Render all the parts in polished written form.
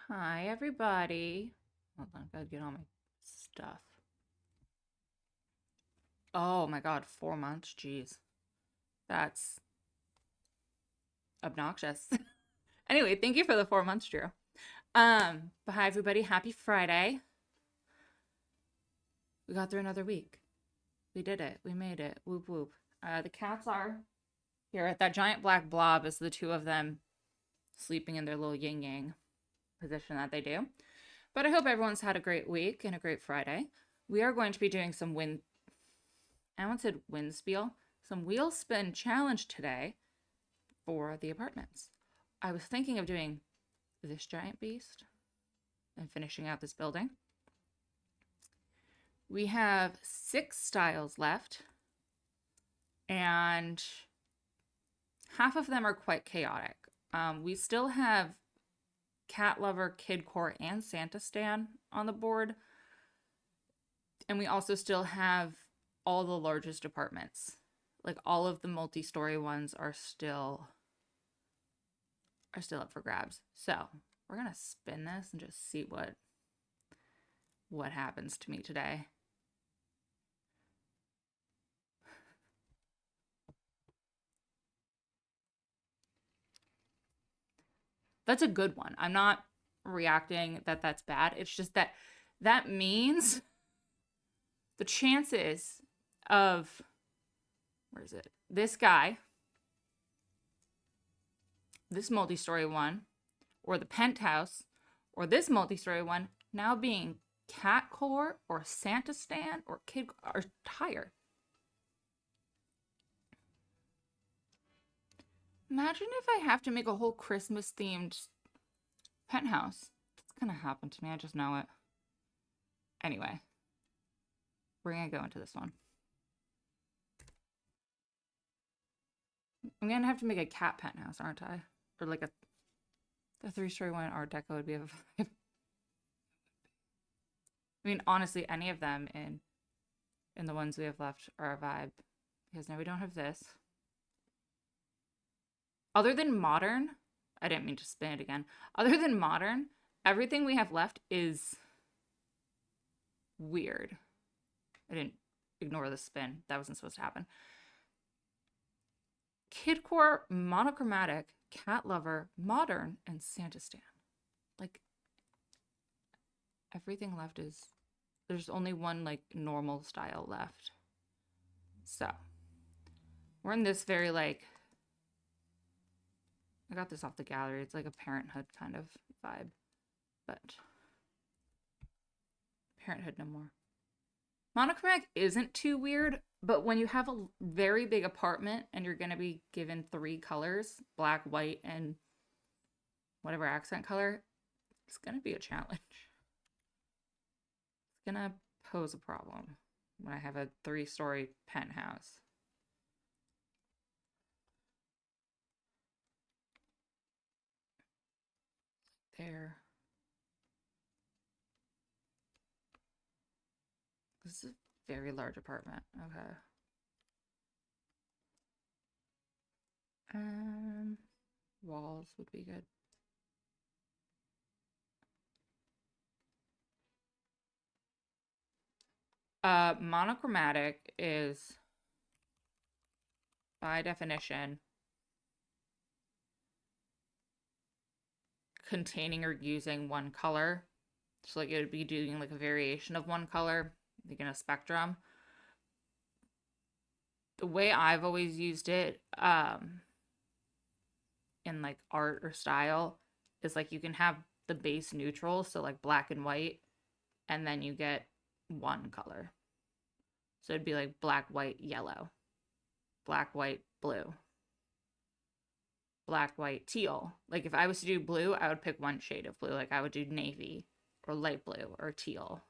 Hi, everybody. Hold on, gotta get all my stuff. Oh my God, 4 months. Jeez, that's obnoxious. Anyway, thank you for the 4 months, Drew. But hi, everybody. Happy Friday. We got through another week. We did it. We made it. Whoop whoop. The cats are here. That giant black blob is the two of them sleeping in their little yin yang position that they do. But I hope everyone's had a great week and a great Friday. We are going to be doing some I once said wind spiel, some wheel spin challenge today for the apartments. I was thinking of doing this giant beast and finishing out this building. We have 6 styles left, and half of them are quite chaotic. We still have Cat Lover, Kid Core, and Santa Stan on the board, and we also still have all the largest apartments. Like all of the multi-story ones are still up for grabs. So we're gonna spin this and just see what happens to me today. That's a good one. I'm not reacting that that's bad. It's just that that means the chances of, where is it? This guy, this multi-story one, or the penthouse, or this multi-story one now being Cat Core or Santa Stan or Kid or higher. Imagine if I have to make a whole Christmas themed penthouse. It's gonna happen to me. I just know it. Anyway, we're gonna go into this one. I'm gonna have to make a cat penthouse, aren't I? Or like the 3-story one Art Deco would be a vibe. I mean, honestly, any of them in the ones we have left are a vibe. Because now we don't have this. Other than modern, I didn't mean to spin it again. Other than modern, everything we have left is weird. I didn't ignore the spin. That wasn't supposed to happen. Kidcore, monochromatic, cat lover, modern, and Santa Stan. Like everything left is, there's only one like normal style left. So we're in this very like, I got this off the gallery. It's like a Parenthood kind of vibe, but Parenthood no more. Monochromatic isn't too weird, but when you have a very big apartment and you're going to be given 3 colors, black, white, and whatever accent color, it's going to be a challenge. It's going to pose a problem when I have a 3-story penthouse. There. This is a very large apartment. Okay. Walls would be good. Monochromatic is, by definition, containing or using one color. So like it would be doing like a variation of one color, like in a spectrum. The way I've always used it, in like art or style, is like you can have the base neutral, so like black and white, and then you get one color. So it'd be like black, white, yellow, black, white, blue, black, white, teal. Like if I was to do blue, I would pick one shade of blue. Like I would do navy or light blue or teal.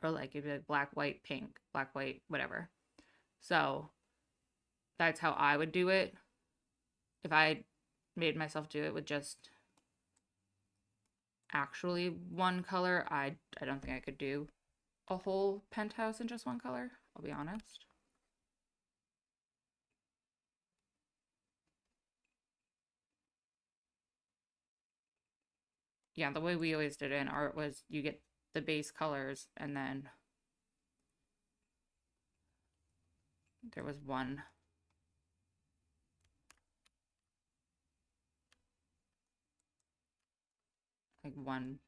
Or like it'd be like black, white, pink, black, white, whatever. So that's how I would do it. If I made myself do it with just actually one color, I don't think I could do a whole penthouse in just one color, I'll be honest. Yeah, the way we always did it in art was you get the base colors and then there was one like one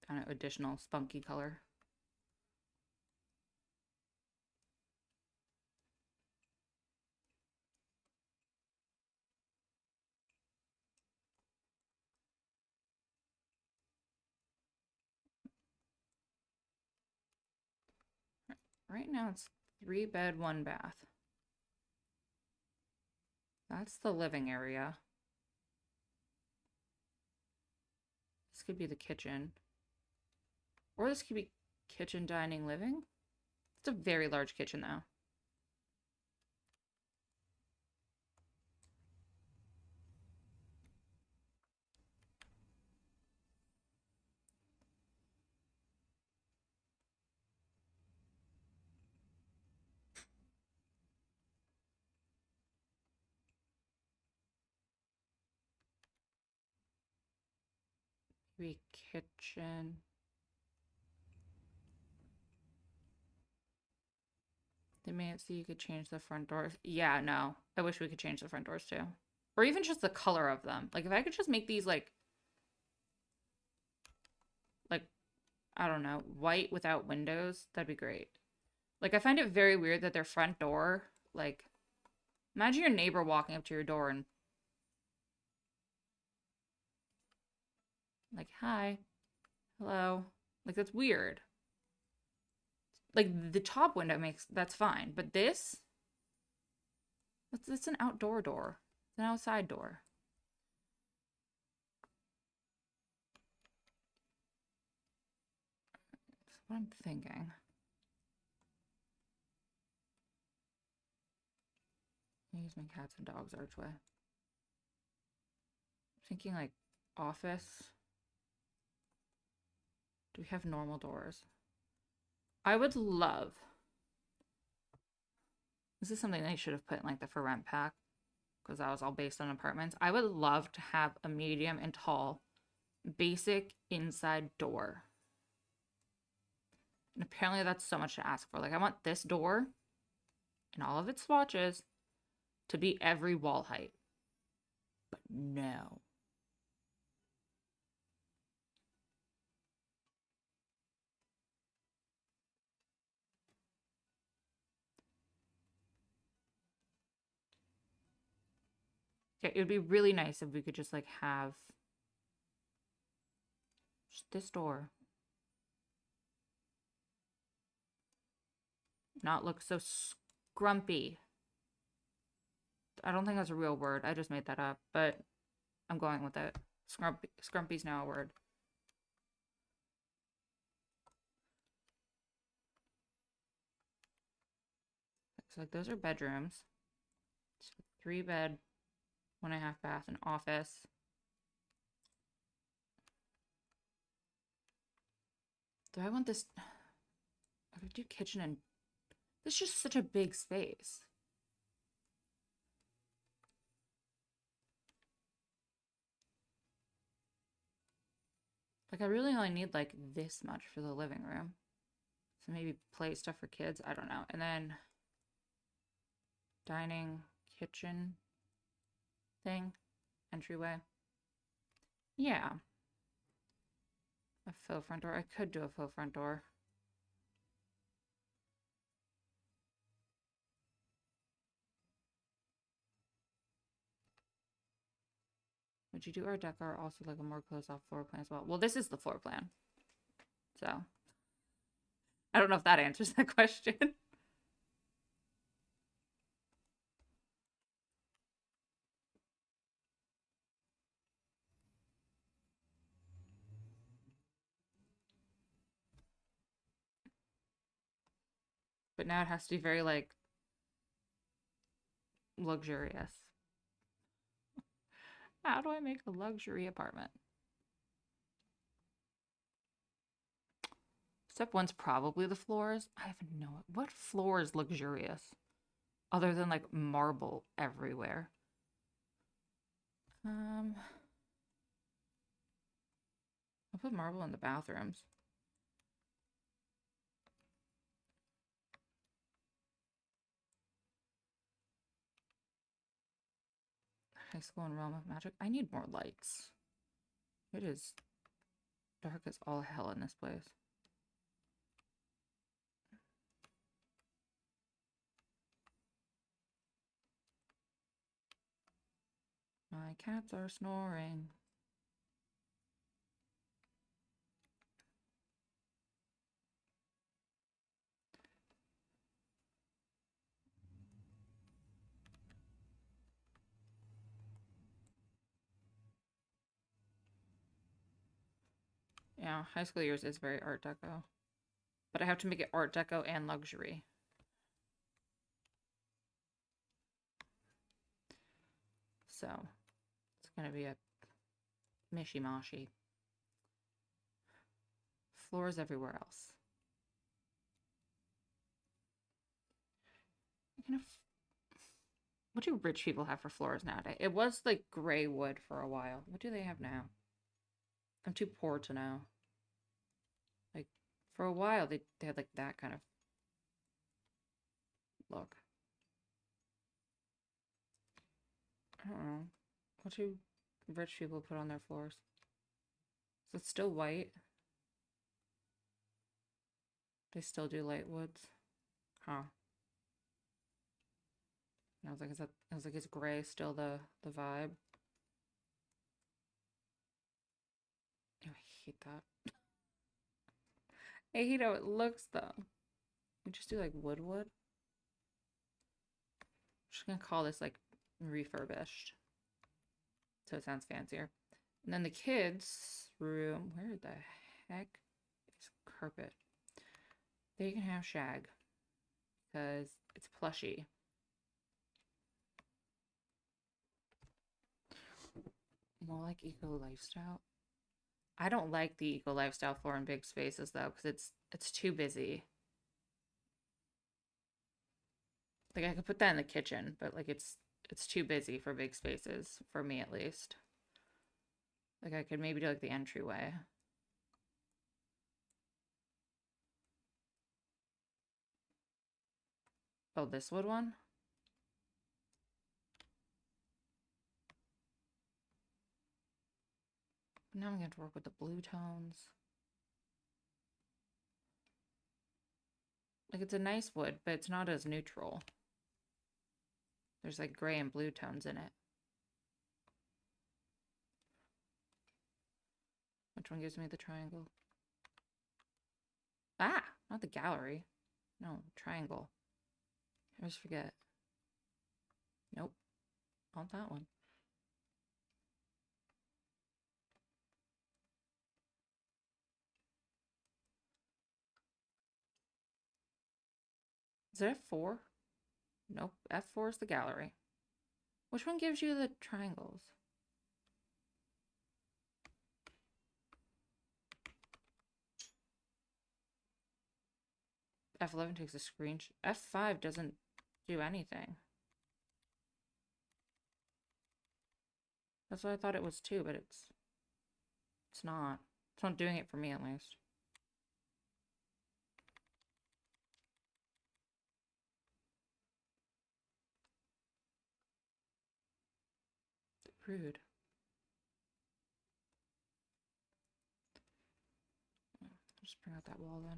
kind of additional spunky color. Right now it's 3 bed, 1 bath. That's the living area. This could be the kitchen. Or this could be kitchen, dining, living. It's a very large kitchen though. Maybe kitchen. They made it so you could change the front doors. Yeah, no. I wish we could change the front doors too. Or even just the color of them. Like if I could just make these like I don't know, white without windows, that'd be great. Like I find it very weird that their front door, like imagine your neighbor walking up to your door and like, "Hi. Hello." Like that's weird. Like the top window makes that's fine, but this it's an outdoor door. It's an outside door. That's what I'm thinking. Use my cats and dogs archway. I'm thinking like office. Do we have normal doors? I would love. This is something they should have put in like the for rent pack because that was all based on apartments. I would love to have a medium and tall basic inside door. And apparently that's so much to ask for. Like I want this door and all of its swatches to be every wall height. But no. Yeah, it would be really nice if we could just like have just this door. Not look so scrumpy. I don't think that's a real word. I just made that up, but I'm going with it. Scrumpy's now a word. So like those are bedrooms. So 3 bed, 1.5 bath, and office. Do I want this? I could do kitchen and this is just such a big space. Like I really only need like this much for the living room. So maybe play stuff for kids. I don't know. And then dining, kitchen thing, entryway. Yeah. A faux front door. I could do a faux front door. Would you do Art Deco or also like a more closed off floor plan as well? Well, this is the floor plan. So I don't know if that answers that question. But now it has to be very like luxurious. How do I make a luxury apartment? Step one's probably the floors. I have no what floor is luxurious other than like marble everywhere. put marble in the bathrooms. High school and realm of magic. I need more lights. It is dark as all hell in this place. My cats are snoring. Yeah, high school years is very Art Deco. But I have to make it Art Deco and luxury. So, it's gonna be a mishy-mashy. Floors everywhere else. What do rich people have for floors nowadays? It was like gray wood for a while. What do they have now? I'm too poor to know. Like, for a while, they had like that kind of look. I don't know. What do rich people put on their floors? Is it still white? They still do light woods? Huh. I was like, is gray still the vibe? Oh, I hate that. I hate how it looks though. We just do like wood. I'm just gonna call this like refurbished. So it sounds fancier. And then the kids' room, where the heck is carpet? They can have shag because it's plushy. More like eco lifestyle. I don't like the eco lifestyle floor in big spaces though, because it's too busy. Like I could put that in the kitchen, but like it's too busy for big spaces, for me at least. Like I could maybe do like the entryway. Oh, this wood one? Now I'm gonna have to work with the blue tones. Like it's a nice wood, but it's not as neutral. There's like gray and blue tones in it. Which one gives me the triangle? Ah, not the gallery. No, triangle. I always forget. Nope, not that one. Is it F4? Nope, F4 is the gallery. Which one gives you the triangles? F11 takes a screenshot. F5 doesn't do anything. That's what I thought it was too, but it's not. It's not doing it for me at least. Rude. Just bring out that wall then.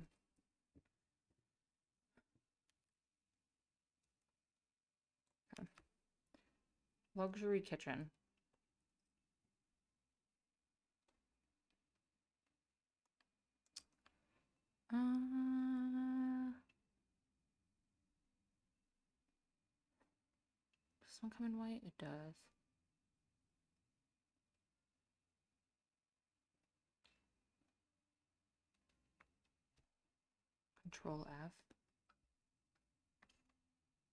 Okay. Luxury kitchen. Does this one come in white? It does. Control F.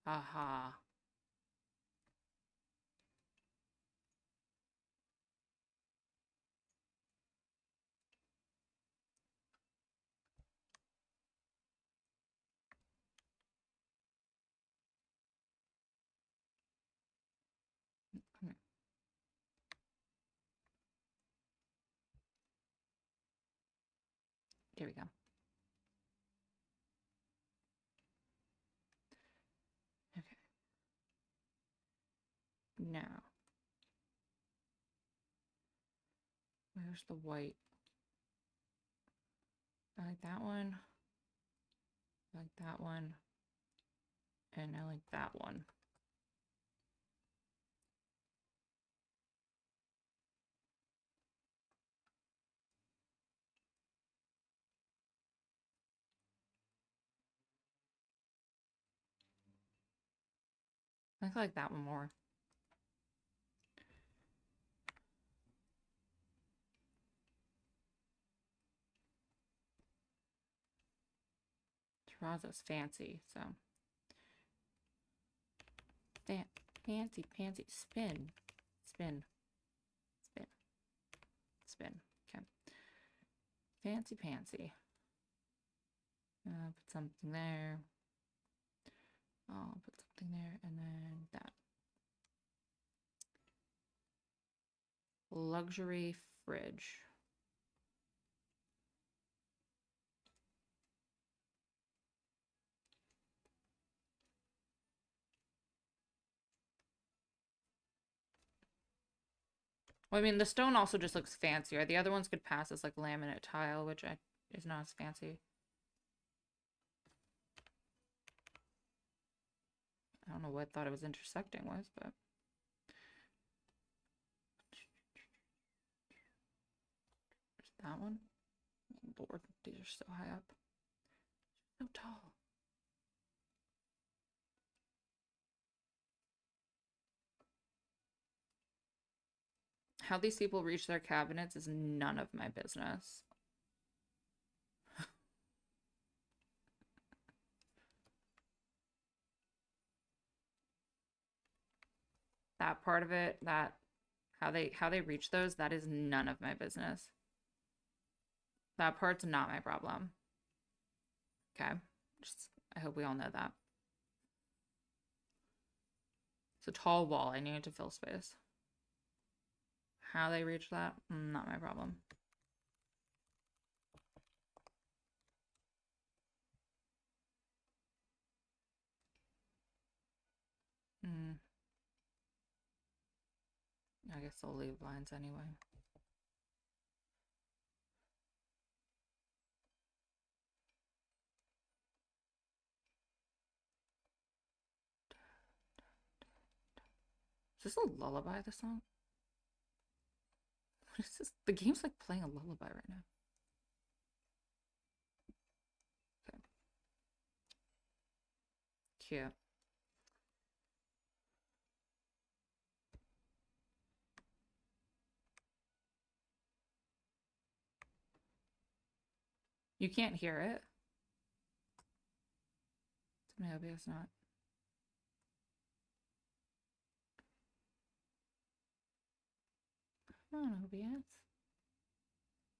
Aha. Come here. There we go. Okay. Now, where's the white? I like that one. I like that one. And I like that one. I think I like that one more. Terrazzo's fancy, so. Fancy, fancy. Spin. Spin. Spin. Spin. Okay. Fancy, fancy. Put something there. I'll put something there, and then that. Luxury fridge. Well, I mean, the stone also just looks fancier. The other ones could pass as like laminate tile, which is not as fancy. I don't know what I thought it was intersecting with, but. There's that one. Oh, Lord, these are so high up. So tall. How these people reach their cabinets is none of my business. That part of it, that how they reach those, that is none of my business. That part's not my problem. Okay. Just I hope we all know that. It's a tall wall. I need to fill space. How they reach that, not my problem. I guess I'll leave lines anyway. Is this a lullaby, the song? What is this? The game's like playing a lullaby right now. Okay. Cute. You can't hear it. Maybe it's not. Come on, OBS.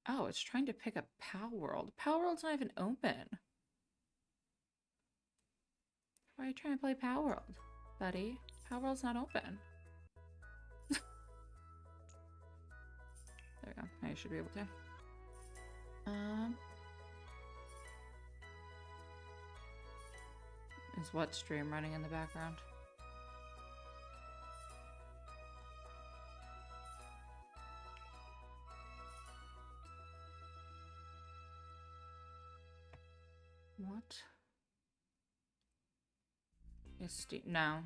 Oh, it's trying to pick up Palworld. Palworld's not even open. Why are you trying to play Palworld, buddy? Palworld's not open. There we go. Now you should be able to. Is what stream running in the background? What? Is Steam? No.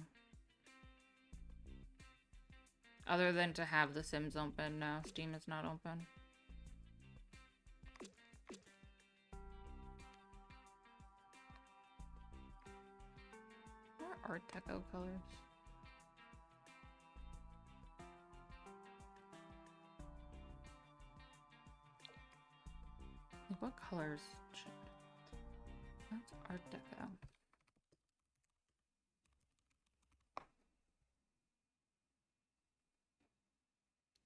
Other than to have The Sims open, no, Steam is not open. What are Art Deco colors? Like what colors? That's Art Deco.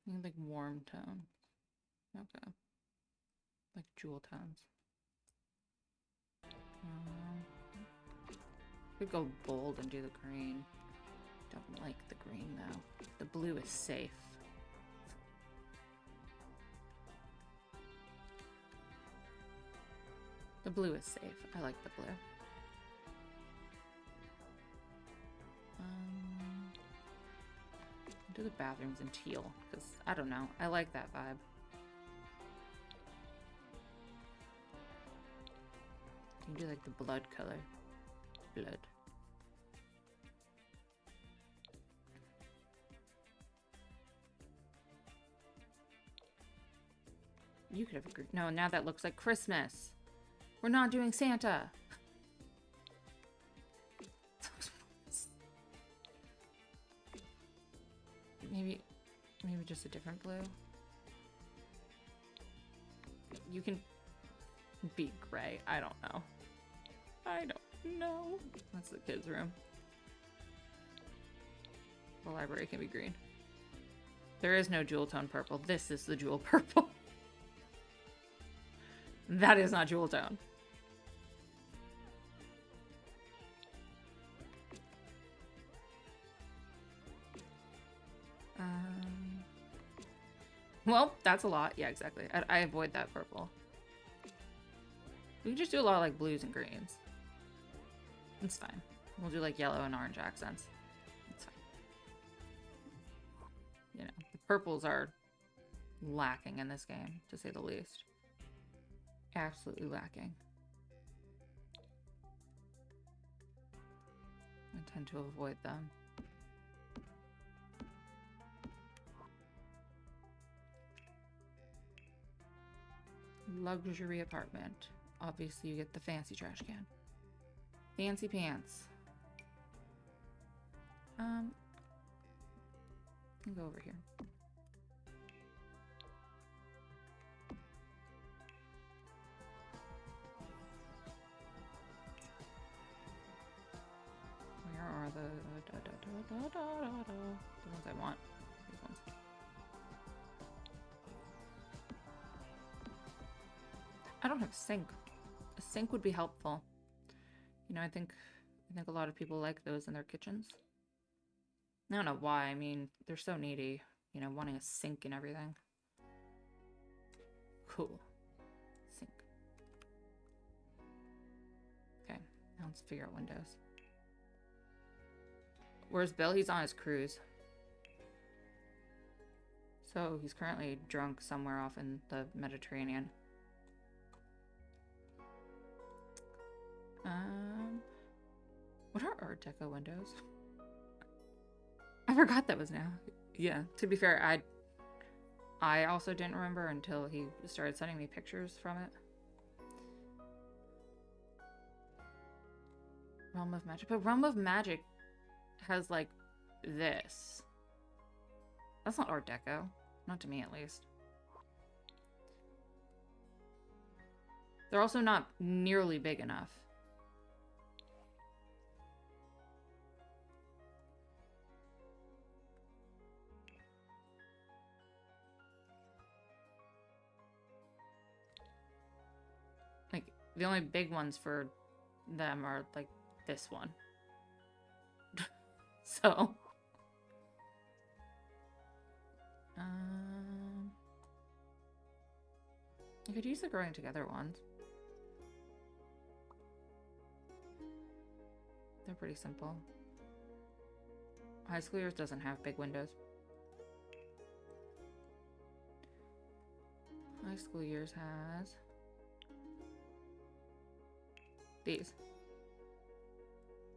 I think like warm tone. Okay. Like jewel tones. Could go bold and do the green. Don't like the green though. The blue is safe. The blue is safe. I like the blue. Do the bathrooms in teal, because I don't know. I like that vibe. You can do like the blood color. Blood. You could have agreed. No, now that looks like Christmas. We're not doing Santa. Maybe just a different blue. You can be gray. I don't know. I don't know. That's the kids' room. The library can be green. There is no jewel tone purple. This is the jewel purple. That is not jewel tone. Well, that's a lot. Yeah, exactly. I avoid that purple. We can just do a lot of like blues and greens. It's fine. We'll do like yellow and orange accents. It's fine. You know, the purples are lacking in this game, to say the least. Absolutely lacking. I tend to avoid them. Luxury apartment. Obviously, you get the fancy trash can. Fancy pants. I can go over here. Where are the ones I want? These ones. I don't have a sink. A sink would be helpful. You know, I think a lot of people like those in their kitchens. I don't know why. I mean, they're so needy. You know, wanting a sink and everything. Cool. Sink. Okay, now let's figure out windows. Where's Bill? He's on his cruise. So he's currently drunk somewhere off in the Mediterranean. What are Art Deco windows? I forgot that was now. Yeah, to be fair, I also didn't remember until he started sending me pictures from it. Realm of Magic. But Realm of Magic has, like, this. That's not Art Deco. Not to me, at least. They're also not nearly big enough. Like, the only big ones for them are, like, this one. So. I could use the growing together ones. They're pretty simple. High School Years doesn't have big windows. High School Years has these,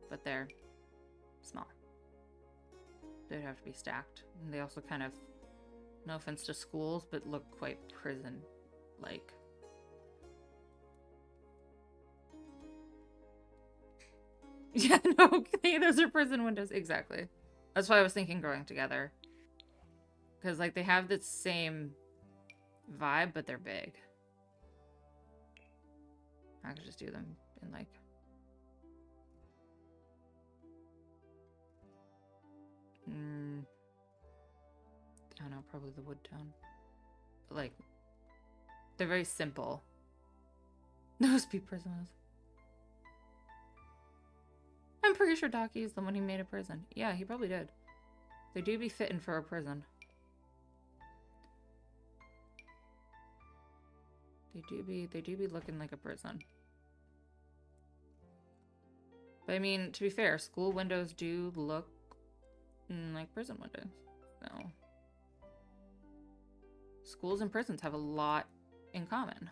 but they're small. They'd have to be stacked. And they also kind of, no offense to schools, but look quite prison-like. Yeah, no, okay, those are prison windows. Exactly. That's why I was thinking growing together. Because, like, they have the same vibe, but they're big. I could just do them in, like... I don't know, probably the wood tone. But, like, they're very simple. Those be prisoners. I'm pretty sure Docky is the one who made a prison. Yeah, he probably did. They do be fitting for a prison. They do be looking like a prison. But I mean, to be fair, school windows do look like prison windows. So schools and prisons have a lot in common.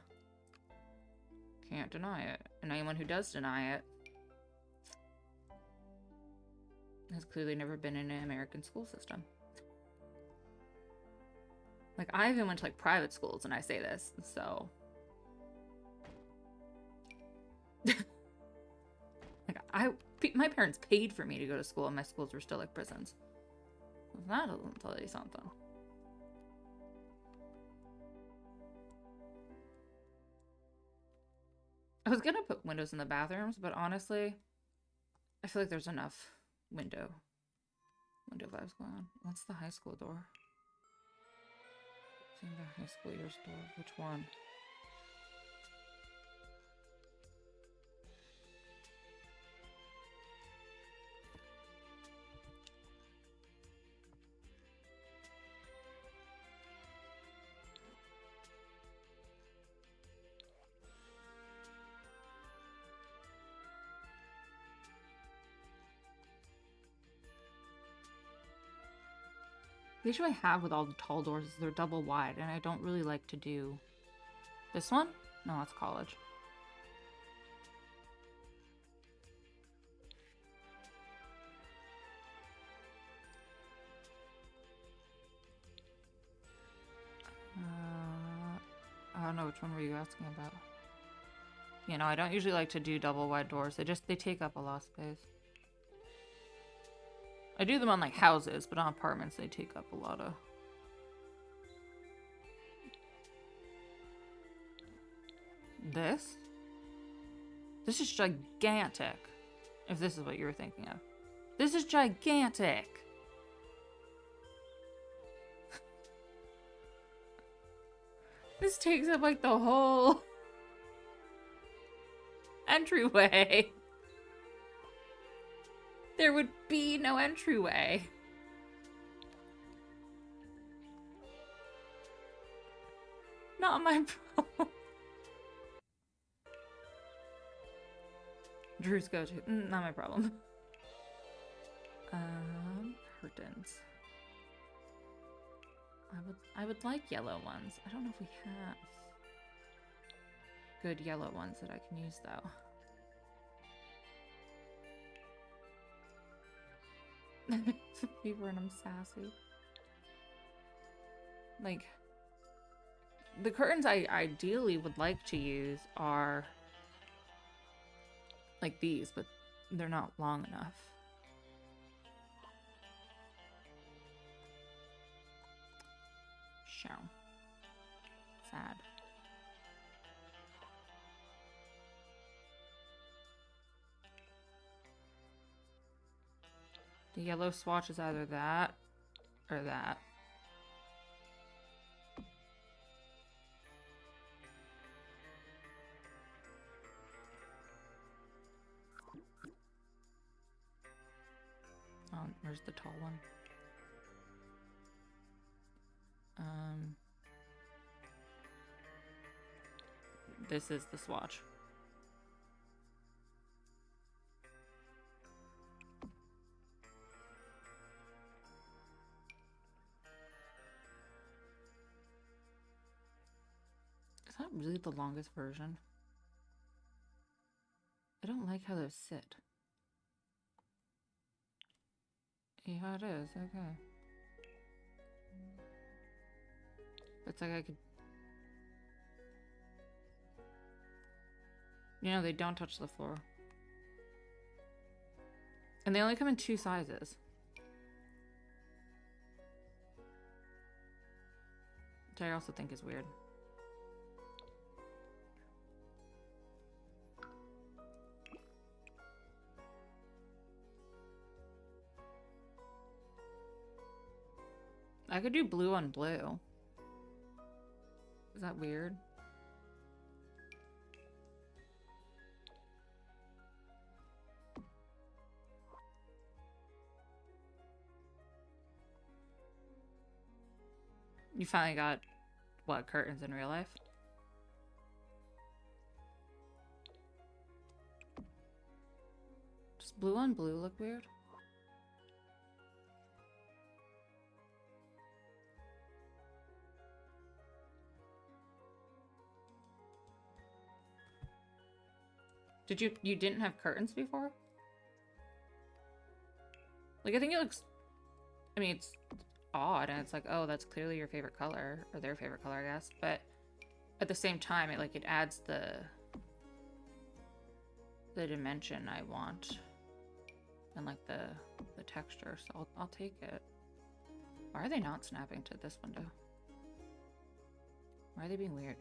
Can't deny it. And anyone who does deny it has clearly never been in an American school system. Like, I even went to, like, private schools and I say this, so... like, my parents paid for me to go to school and my schools were still like prisons. That doesn't tell you something. I was gonna put windows in the bathrooms, but honestly, I feel like there's enough window vibes going on. What's the high school door? Seeing the high school years door. Which one? The issue I have with all the tall doors is they're double wide, and I don't really like to do... This one? No, that's college. I don't know, which one were you asking about? You know, I don't usually like to do double wide doors. They take up a lot of space. I do them on like houses, but on apartments they take up a lot of... This? This is gigantic. If this is what you were thinking of. This is gigantic! This takes up like the whole entryway. There would be no entryway. Not my problem. Drew's go-to. Not my problem. Curtains. I would like yellow ones. I don't know if we have good yellow ones that I can use though. Fever and I'm sassy. Like, the curtains I ideally would like to use are like these, but they're not long enough. Show. Sad. The yellow swatch is either that or that. Oh, where's the tall one? This is the swatch. Is that really the longest version? I don't like how those sit. Yeah, it is. Okay. It's like I could... You know, they don't touch the floor. And they only come in 2 sizes. Which I also think is weird. I could do blue on blue. Is that weird? You finally got, what, curtains in real life? Just blue on blue look weird? Did you didn't have curtains before? Like, I think it looks, I mean, it's odd, and it's like, oh, that's clearly your favorite color, or their favorite color, I guess, but at the same time, it, like, it adds the dimension I want, and, like, the texture, so I'll take it. Why are they not snapping to this window? Why are they being weird?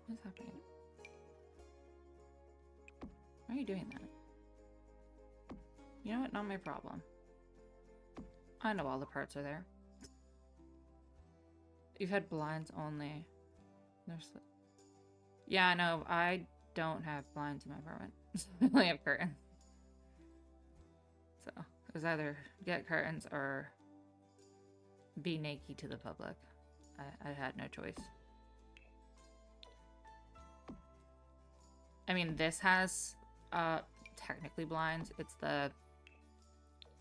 What's happening? Why are you doing that? You know what? Not my problem. I know all the parts are there. You've had blinds only. There's... Yeah, no, I don't have blinds in my apartment. I only have curtains. So, it was either get curtains or be naked to the public. I had no choice. I mean, this has technically blinds. It's the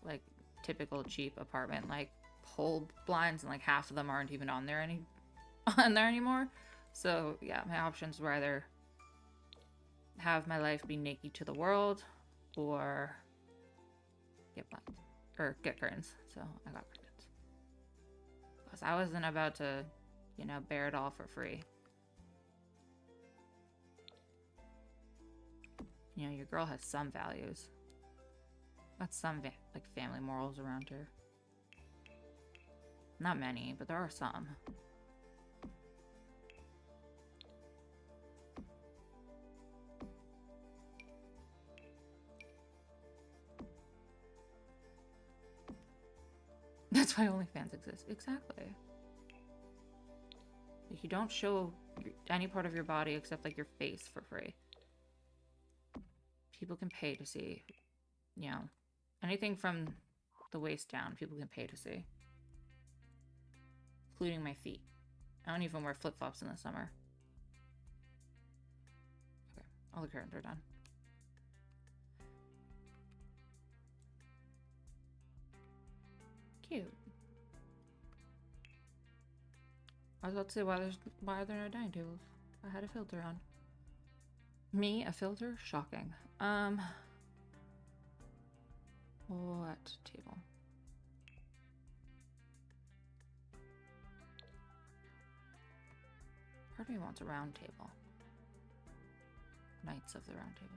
like typical cheap apartment like pole blinds, and like half of them aren't even on there anymore. So yeah, my options were either have my life be naked to the world or get blinds or get curtains. So I got curtains because I wasn't about to, you know, bear it all for free. You know, your girl has some values. Got some like family morals around her. Not many, but there are some. That's why OnlyFans exists. Exactly. Like, you don't show any part of your body except like your face for free. People can pay to see, you know, anything from the waist down, people can pay to see. Including my feet. I don't even wear flip-flops in the summer. Okay, all the curtains are done. Cute. I was about to say, why are there no dining tables? I had a filter on. Me, a filter? Shocking. What table? Part of me wants a round table. Knights of the Round Table.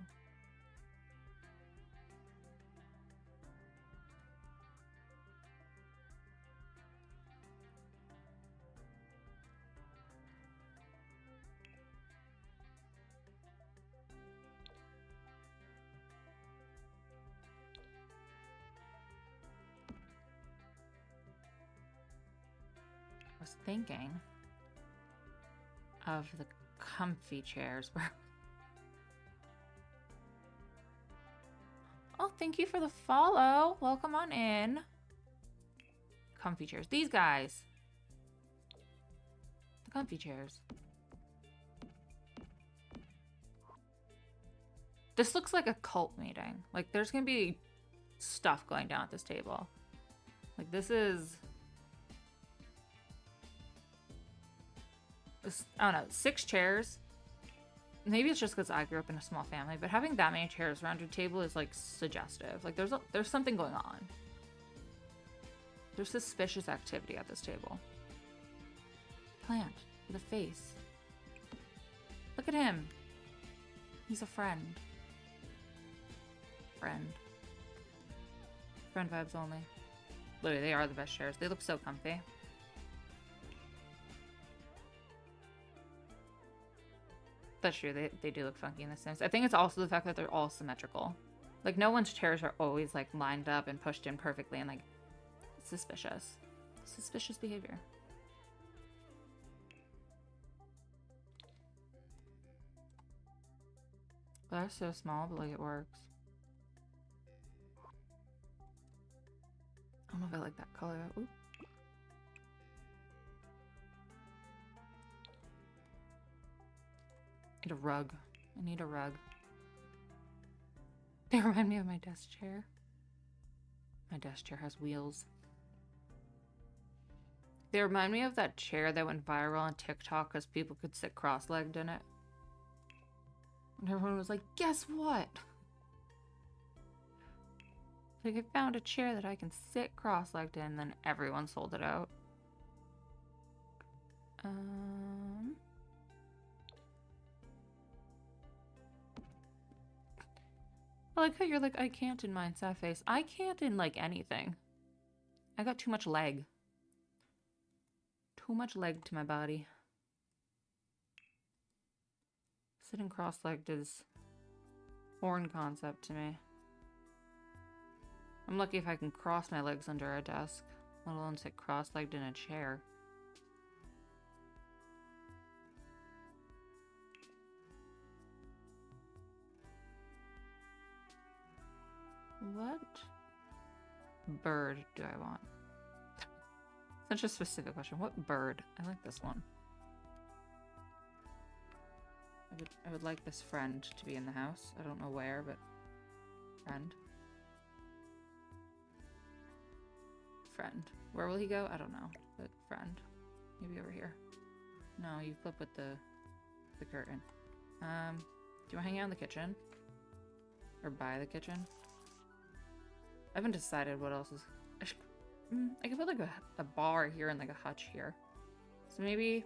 I was thinking of the comfy chairs. Oh, thank you for the follow. Welcome on in. Comfy chairs. These guys. The comfy chairs. This looks like a cult meeting. Like, there's gonna be stuff going down at this table. Like, this is... I don't know, 6 chairs. Maybe it's just because I grew up in a small family, but having that many chairs around your table is like suggestive. Like there's something going on. There's suspicious activity at this table. Plant with a face. Look at him. He's a friend. Friend vibes only. Literally, they are the best chairs. They look so comfy. That's true, they do look funky in The Sims. I think it's also the fact that they're all symmetrical. Like, no one's chairs are always, like, lined up and pushed in perfectly, and, like, it's suspicious. Suspicious behavior. Well, they're so small, but, like, it works. I don't know if I like that color. Ooh. Need a rug. I need a rug. They remind me of my desk chair. My desk chair has wheels. They remind me of that chair that went viral on TikTok because people could sit cross-legged in it. And everyone was like, guess what? Like, I found a chair that I can sit cross-legged in, then everyone sold it out. I like how you're like, I can't in mine, sad face. I can't in, like, anything. I got too much leg. Too much leg to my body. Sitting cross-legged is a foreign concept to me. I'm lucky if I can cross my legs under a desk, let alone sit cross-legged in a chair. What bird do I want? Such a specific question. What bird? I like this one. I would like this friend to be in the house. I don't know where, but friend. Friend. Where will he go? I don't know. But friend. Maybe over here. No, you flip with the curtain. Do you want to hang out in the kitchen? Or by the kitchen? I haven't decided what else is... I could put like a bar here and like a hutch here. So maybe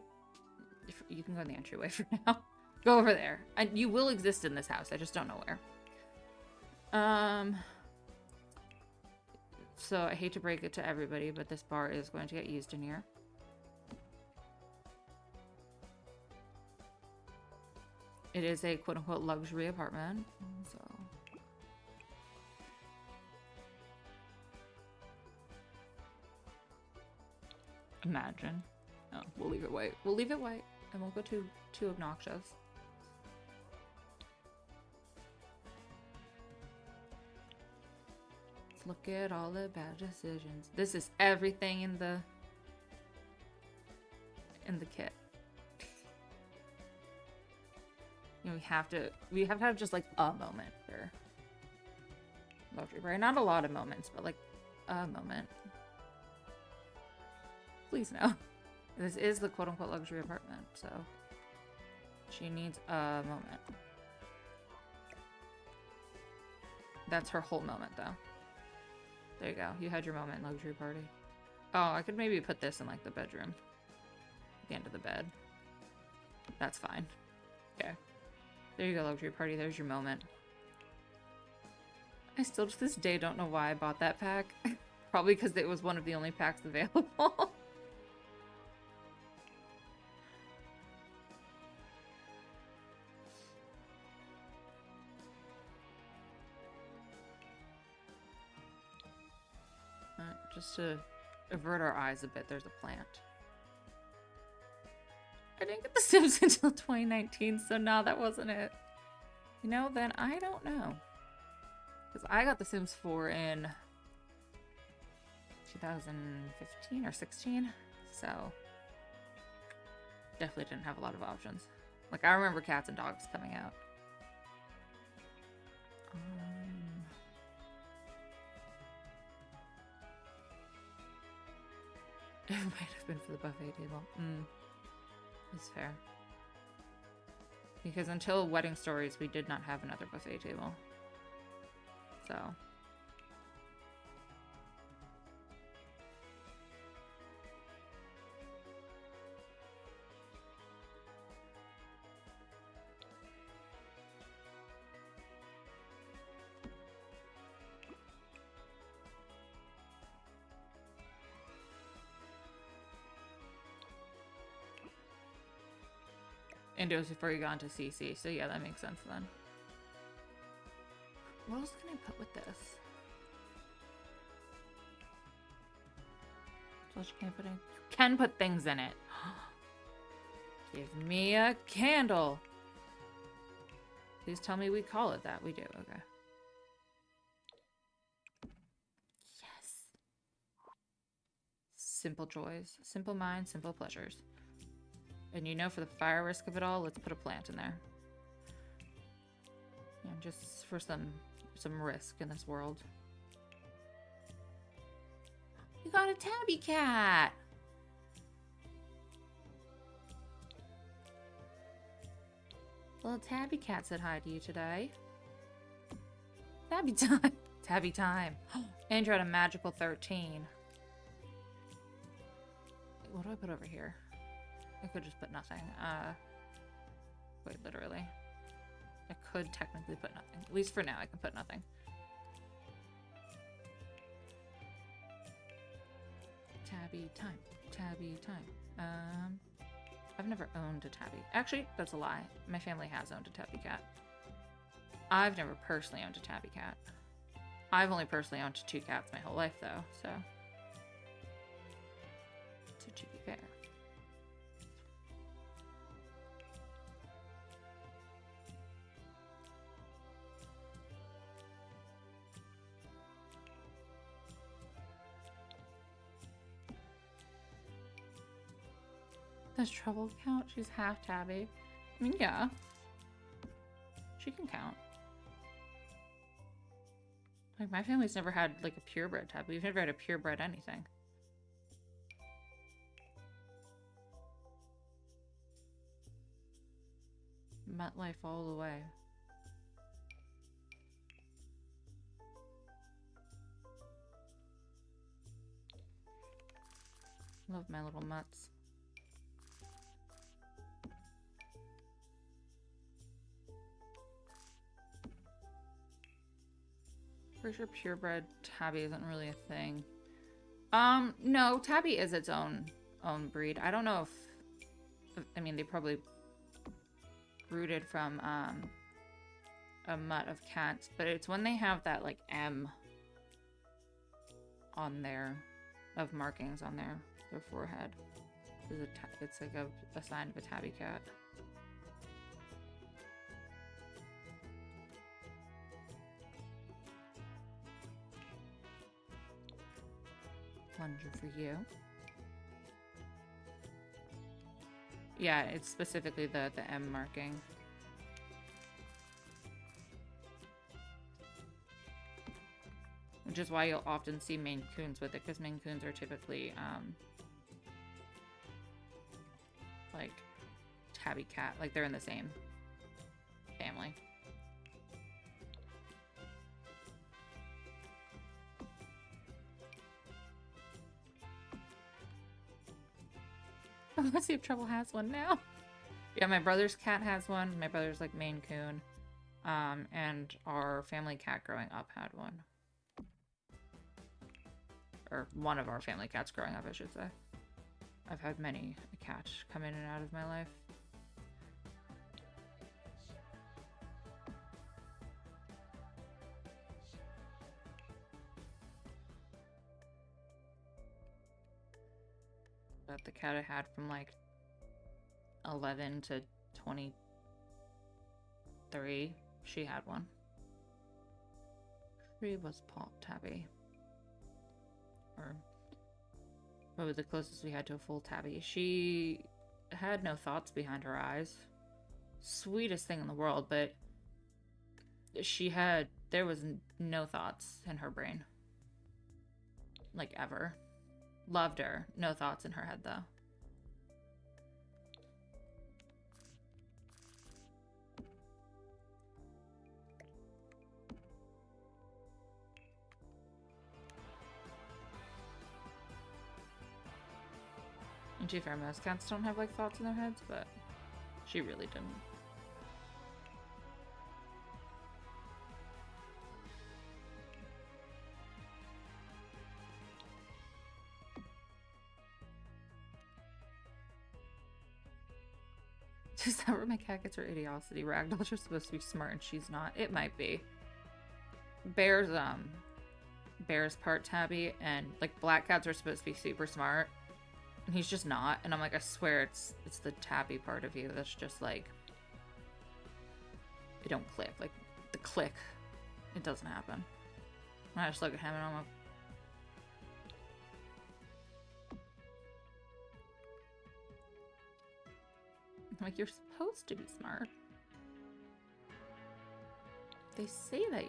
if you can go in the entryway for now. Go over there. And you will exist in this house. I just don't know where. So I hate to break it to everybody, but this bar is going to get used in here. It is a quote-unquote luxury apartment, so... Imagine. Oh, we'll leave it white. We'll leave it white, and we'll go too obnoxious. Let's look at all the bad decisions. This is everything in the kit. You know, we have to have just like a moment for luxury, right? Not a lot of moments, but like a moment. Please no. This is the quote-unquote luxury apartment, so she needs a moment. That's her whole moment, though. There you go. You had your moment, luxury party. Oh, I could maybe put this in, like, the bedroom. At the end of the bed. That's fine. Okay. There you go, luxury party. There's your moment. I still, to this day, don't know why I bought that pack. Probably because it was one of the only packs available. Just to avert our eyes a bit, there's a plant. I didn't get The Sims until 2019, so no, that wasn't it. You know, then I don't know. Because I got The Sims 4 in 2015 or 16, so definitely didn't have a lot of options. Like, I remember cats and dogs coming out. It might have been for the buffet table. It's fair. Because until Wedding Stories, we did not have another buffet table. So... And it was before you got into CC, so yeah, that makes sense then. What else can I put with this? So you can't put in. You can put things in it. Give me a candle. Please tell me we call it that. We do, okay. Yes. Simple joys, simple minds, simple pleasures. And you know, for the fire risk of it all, let's put a plant in there. And just for some risk in this world. You got a tabby cat! Little tabby cat said hi to you today. Tabby time! Tabby time! Andrew had a magical 13. What do I put over here? I could just put nothing. Wait, literally. I could technically put nothing. At least for now, I can put nothing. Tabby time. Tabby time. I've never owned a tabby. Actually, that's a lie. My family has owned a tabby cat. I've never personally owned a tabby cat. I've only personally owned 2 cats my whole life, though, so... to be fair. Does Trouble count? She's half tabby. I mean, yeah. She can count. Like, my family's never had, like, a purebred tabby. We've never had a purebred anything. Mutt life all the way. Love my little mutts. For sure purebred tabby isn't really a thing. No, tabby is its own breed. I don't know if I mean, they probably rooted from a mutt of cats, but it's when they have that like M on there, of markings on their forehead. It's like a sign of a tabby cat. Plunger for you. Yeah, it's specifically the M marking. Which is why you'll often see Maine Coons with it, because Maine Coons are typically, like, tabby cat. Like, they're in the same family. Let's see if Trouble has one now. Yeah, my brother's cat has one. My brother's, like, Maine Coon. And our family cat growing up had one. Or one of our family cats growing up, I should say. I've had many a cat come in and out of my life. But the cat I had from like 11 to 23, she had one. She was Pop Tabby. Or probably the closest we had to a full tabby. She had no thoughts behind her eyes. Sweetest thing in the world, but there was no thoughts in her brain. Like, ever. Loved her. No thoughts in her head, though. And to be fair, most cats don't have, like, thoughts in their heads, but she really didn't. Is that where my cat gets her idiocity? Ragdolls are supposed to be smart and she's not. It might be. Bear's part tabby, and, like, black cats are supposed to be super smart. And he's just not, and I'm like, I swear it's the tabby part of you that's just like, it don't click. Like, the click, it doesn't happen. And I just look at him and I'm like, you're supposed to be smart. they say that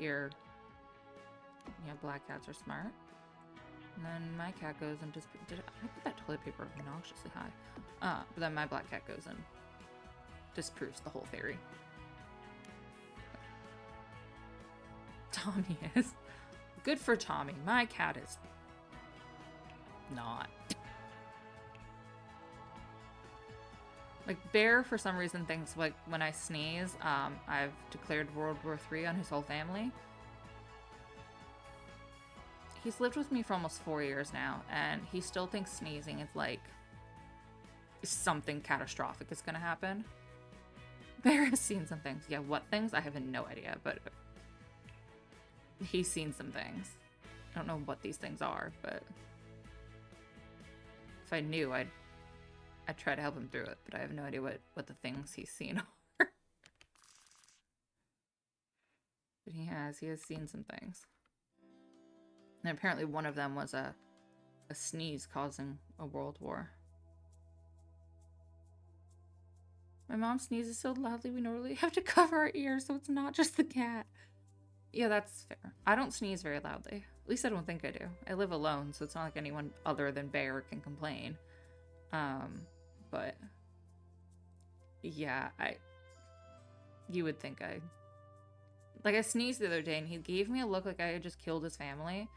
black cats are smart. And then my cat goes and just I put that toilet paper obnoxiously high. But then my black cat goes and disproves the whole theory. Tommy is. Good for Tommy. My cat is not. Like, Bear, for some reason, thinks, like, when I sneeze, I've declared World War III on his whole family. He's lived with me for almost 4 years now, and he still thinks sneezing is, like, something catastrophic is gonna happen. Bear has seen some things. Yeah, what things? I have no idea, but he's seen some things. I don't know what these things are, but if I knew, I'd try to help him through it, but I have no idea what the things he's seen are. But he has seen some things. And apparently one of them was a sneeze causing a world war. My mom sneezes so loudly we normally have to cover our ears, so it's not just the cat. Yeah, that's fair. I don't sneeze very loudly. At least I don't think I do. I live alone, so it's not like anyone other than Bear can complain. But yeah, you would think I sneezed the other day and he gave me a look like I had just killed his family.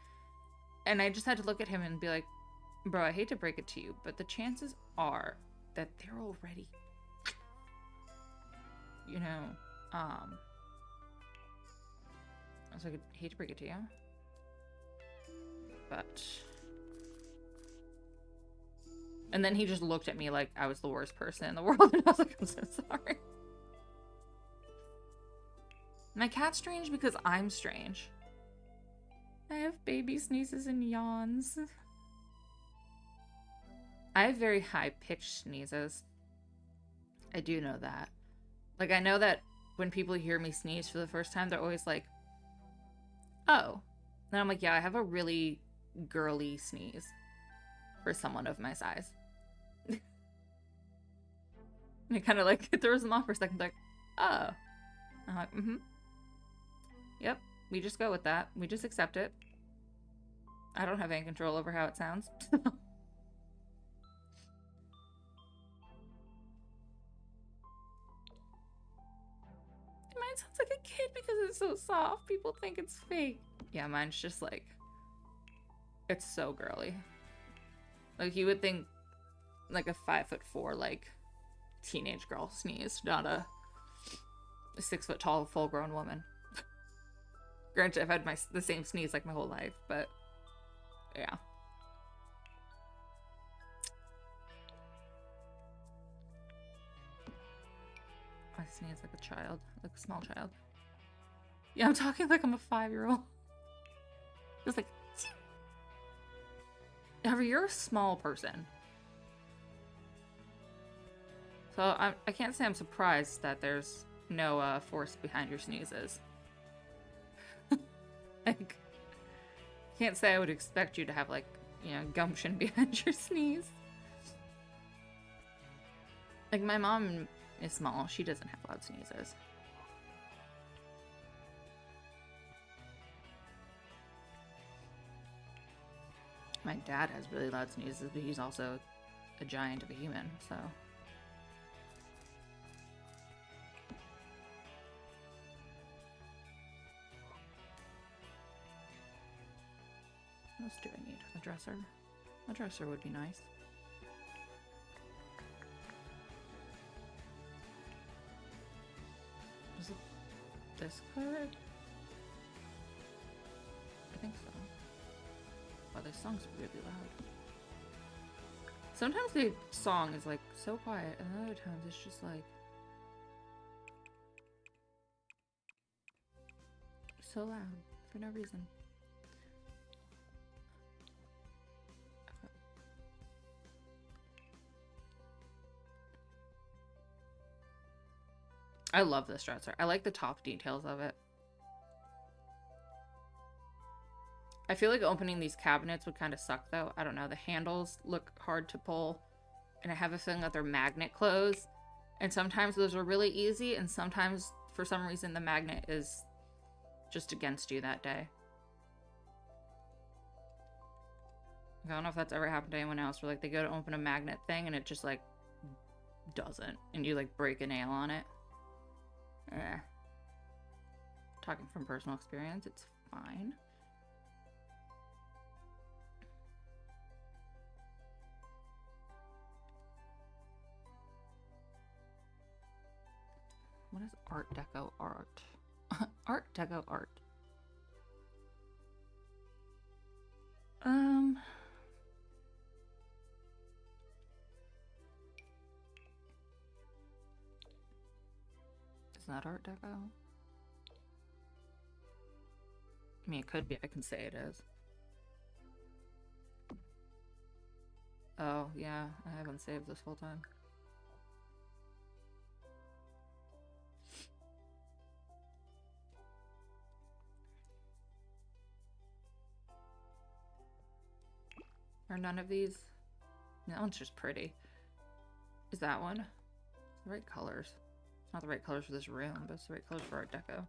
And I just had to look at him and be like, bro, I hate to break it to you, but the chances are that they're already, I was like, I hate to break it to you, but... And then he just looked at me like I was the worst person in the world, and I was like, I'm so sorry. My cat's strange because I'm strange. I have baby sneezes and yawns. I have very high-pitched sneezes. I do know that. Like, I know that when people hear me sneeze for the first time, they're always like, oh. And I'm like, yeah, I have a really girly sneeze for someone of my size. And it kind of like it throws them off for a second, like, oh. I'm like, yep, we just go with that. We just accept it. I don't have any control over how it sounds. Mine sounds like a kid because it's so soft. People think it's fake. Yeah, mine's just like, it's so girly. Like, you would think like a 5'4", like, teenage girl sneezed, not a 6 foot tall, full grown woman. Granted, I've had the same sneeze like my whole life, but yeah. I sneeze like a child, like a small child. Yeah, I'm talking like I'm a 5-year-old. Just like, however, you're a small person. So I can't say I'm surprised that there's no force behind your sneezes. Like, can't say I would expect you to have, like, gumption behind your sneeze. Like, my mom is small. She doesn't have loud sneezes. My dad has really loud sneezes, but he's also a giant of a human, so... What else do I need? A dresser? A dresser would be nice. Is it this card? I think so. Wow, this song's really loud. Sometimes the song is like so quiet, and other times it's just like so loud for no reason. I love this dresser. I like the top details of it. I feel like opening these cabinets would kind of suck, though. I don't know. The handles look hard to pull, and I have a feeling that they're magnet closed. And sometimes those are really easy, and sometimes, for some reason, the magnet is just against you that day. I don't know if that's ever happened to anyone else, where like they go to open a magnet thing and it just like doesn't, and you like break a nail on it. Talking from personal experience, it's fine. What is Art Deco art? Art Deco art. Is that Art Deco? I mean, it could be. I can say it is. Oh, yeah. I haven't saved this whole time. Are none of these? That one's just pretty. Is that one? It's the right colors. It's not the right colors for this room, but it's the right colors for Art Deco.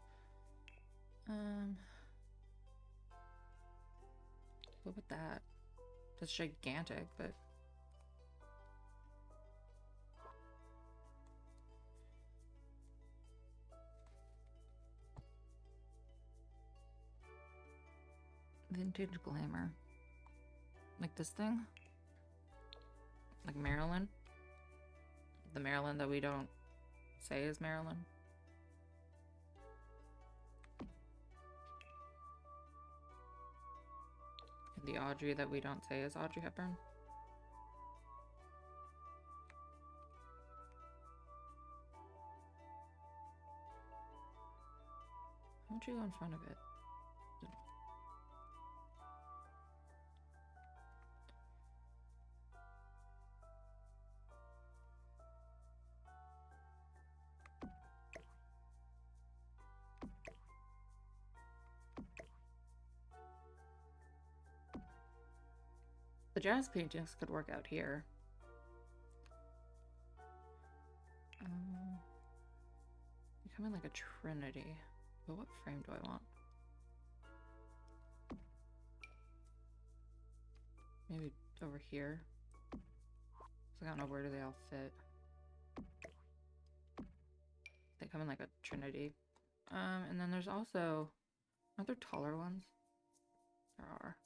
What about that? That's gigantic, but... Vintage glamour. Like this thing? Like Maryland? The Maryland that we don't say is Maryland? The Audrey that we don't say is Audrey Hepburn? How would you go in front of it? The jazz paintings could work out here. They come in like a trinity. But what frame do I want? Maybe over here. So I don't know, where do they all fit? They come in like a trinity. And then there's also... Aren't there taller ones? There are.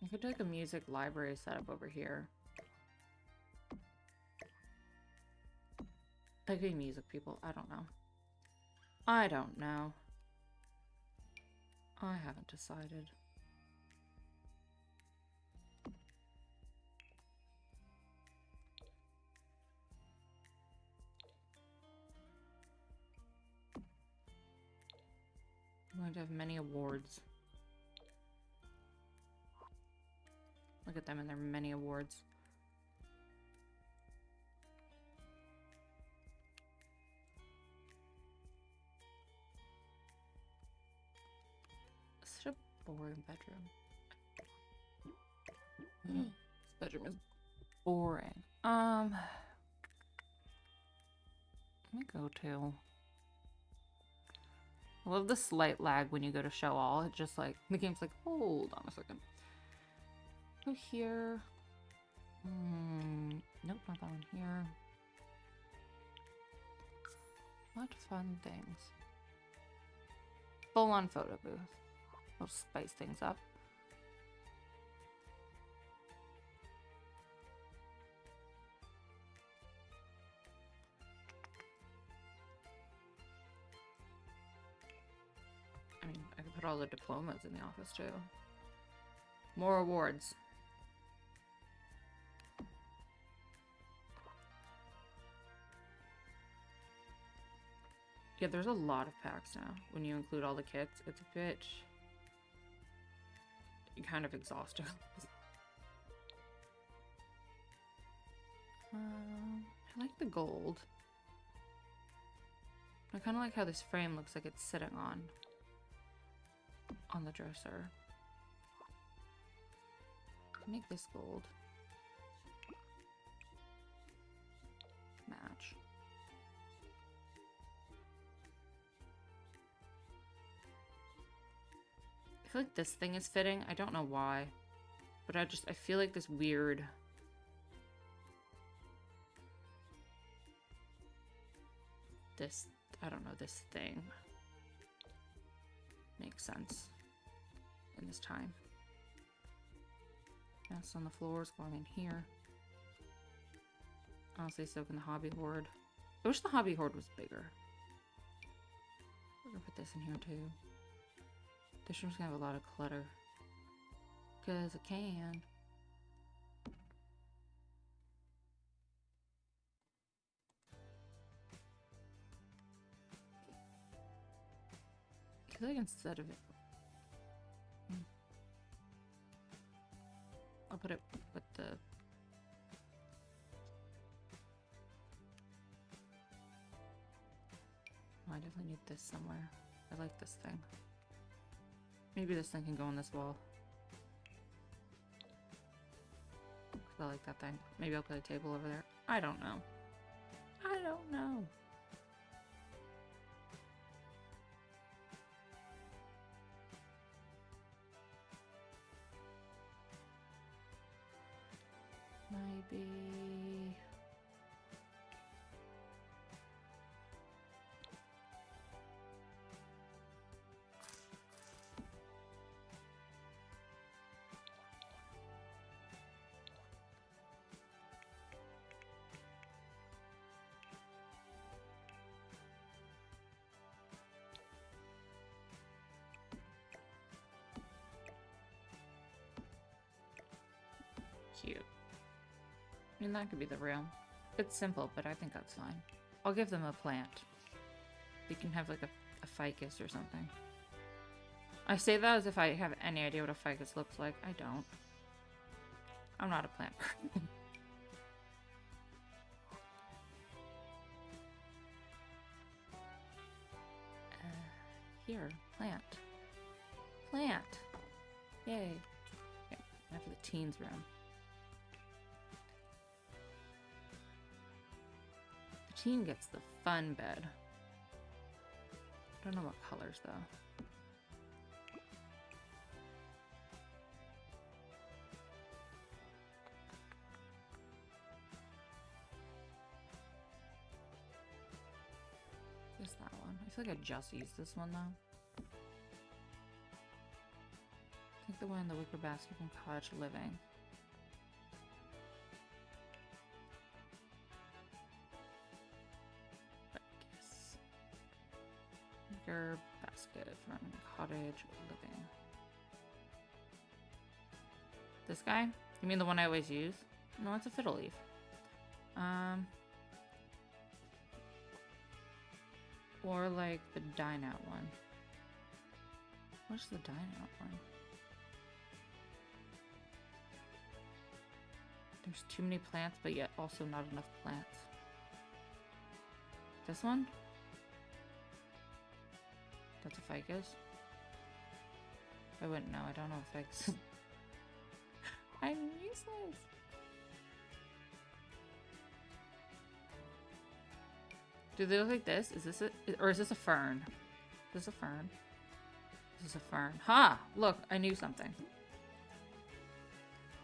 I could do like a music library setup over here. Like be music people. I don't know. I don't know. I haven't decided. I'm going to have many awards. Look at them and their many awards. Such a boring bedroom. This bedroom is boring. Let me go to... I love the slight lag when you go to show all. It just like, the game's like, hold on a second. Go here. Nope, not that one here. What fun things. Full-on photo booth. We'll spice things up. I mean, I could put all the diplomas in the office too. More awards. Yeah, there's a lot of packs now. When you include all the kits, it's a bit kind of exhausting. I like the gold. I kind of like how this frame looks like it's sitting on the dresser. Make this gold. Match. I feel like this thing is fitting. I don't know why. But I feel like this weird... I don't know, this thing makes sense in this time. That's on the floors going in here. Honestly, so can the Hobby Horde. I wish the Hobby Horde was bigger. We're gonna put this in here too. This room's gonna have a lot of clutter. Because I can. I feel like instead of it... I'll put it with the... Oh, I definitely need this somewhere. I like this thing. Maybe this thing can go on this wall. I like that thing. Maybe I'll put a table over there. I don't know. I don't know. Maybe... Cute. I mean, that could be the room. It's simple, but I think that's fine. I'll give them a plant. They can have like a ficus or something. I say that as if I have any idea what a ficus looks like. I don't. I'm not a plant person. Here, plant. Plant! Yay. Okay, now for the teens room. The teen gets the fun bed. I don't know what colors though. Just that one. I feel like I just used this one though. I think the one in the wicker basket from Cottage Living. Wicker basket from Cottage Living. This guy? You mean the one I always use? No, it's a fiddle leaf. Or like the dine out one. What's the dine out one? There's too many plants, but yet also not enough plants. This one? That's a ficus? I wouldn't know. I don't know if ficus. I'm useless. Do they look like this? Is this or is this a fern? Is this a fern? This is a fern. Ha! Look, I knew something.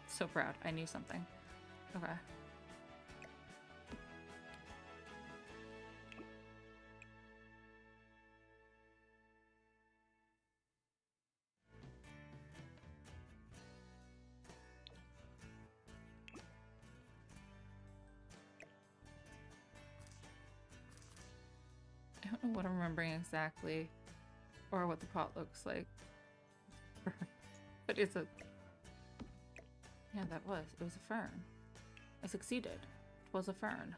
So proud. I knew something. Okay. I don't know what I'm remembering exactly or what the pot looks like. But it's a... Yeah, that was. It was a fern. I succeeded. It was a fern.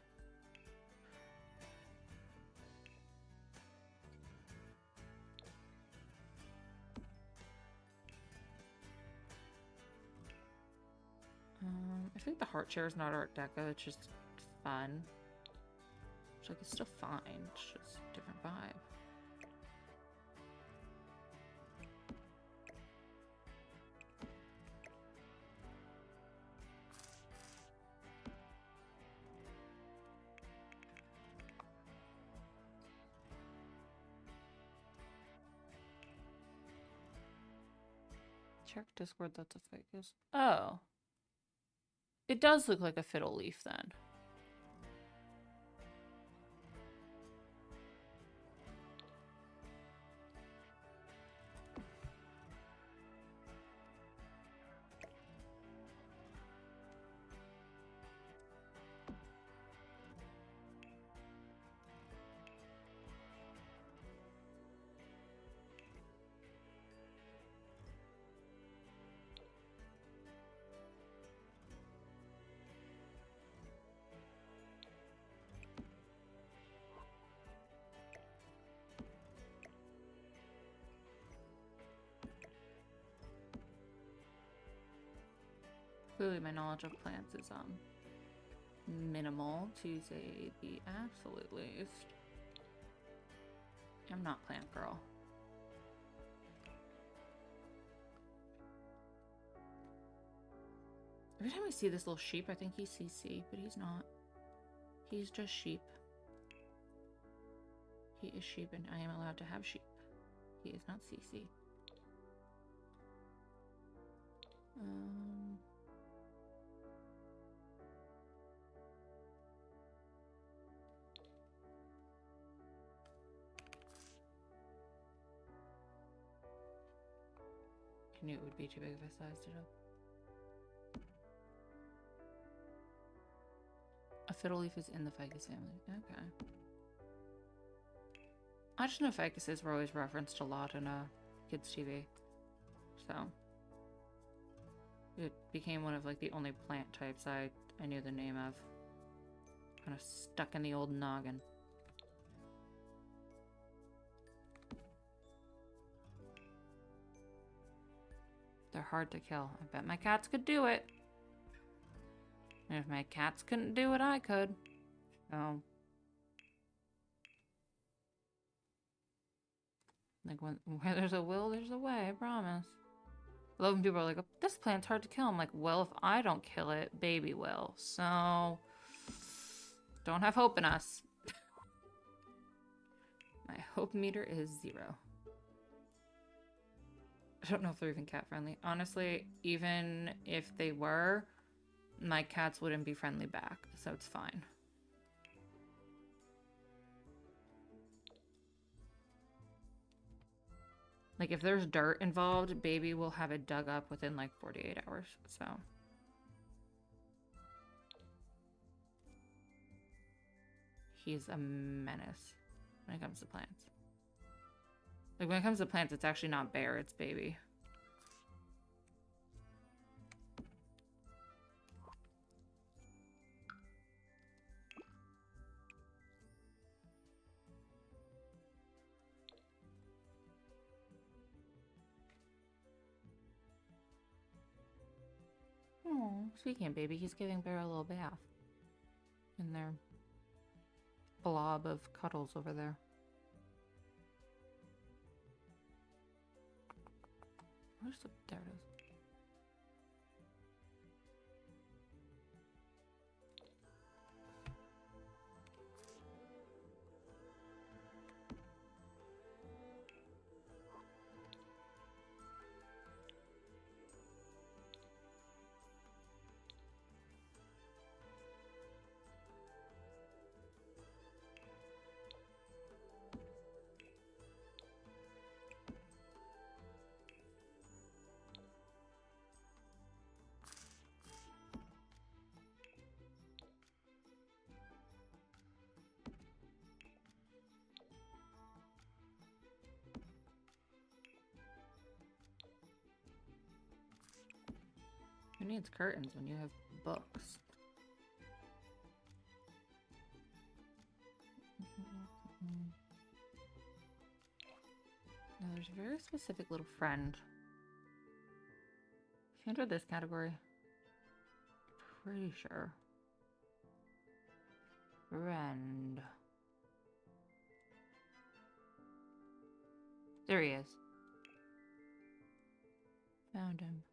feel like the heart chair is not Art Deco, it's just fun. Which, like, it's still fine, it's just a different vibe. Check Discord, that's a ficus. Oh. It does look like a fiddle leaf then. Clearly my knowledge of plants is minimal, to say the absolute least. I'm not plant girl. Every time I see this little sheep, I think he's CC, but he's not. He's just sheep. He is sheep, and I am allowed to have sheep. He is not CC. I knew it would be too big if I sized it up. A fiddle leaf is in the ficus family. Okay. I just know ficuses were always referenced a lot in kids' TV. So it became one of like the only plant types I knew the name of. Kind of stuck in the old noggin. They're hard to kill. I bet my cats could do it. And if my cats couldn't do it, I could. So, like, where there's a will, there's a way, I promise. I love when people are like, oh, this plant's hard to kill. I'm like, well, if I don't kill it, baby will. So, don't have hope in us. My hope meter is 0. I don't know if they're even cat friendly. Honestly, even if they were, my cats wouldn't be friendly back, so it's fine. Like, if there's dirt involved, baby will have it dug up within like 48 hours, so. He's a menace when it comes to plants. Like, when it comes to plants, it's actually not bear, it's baby. Oh, speaking of baby, he's giving Bear a little bath. In their blob of cuddles over there. Where's the... There it is. Who needs curtains when you have books? Now there's a very specific little friend. If you enter this category, pretty sure. Friend. There he is. Found him.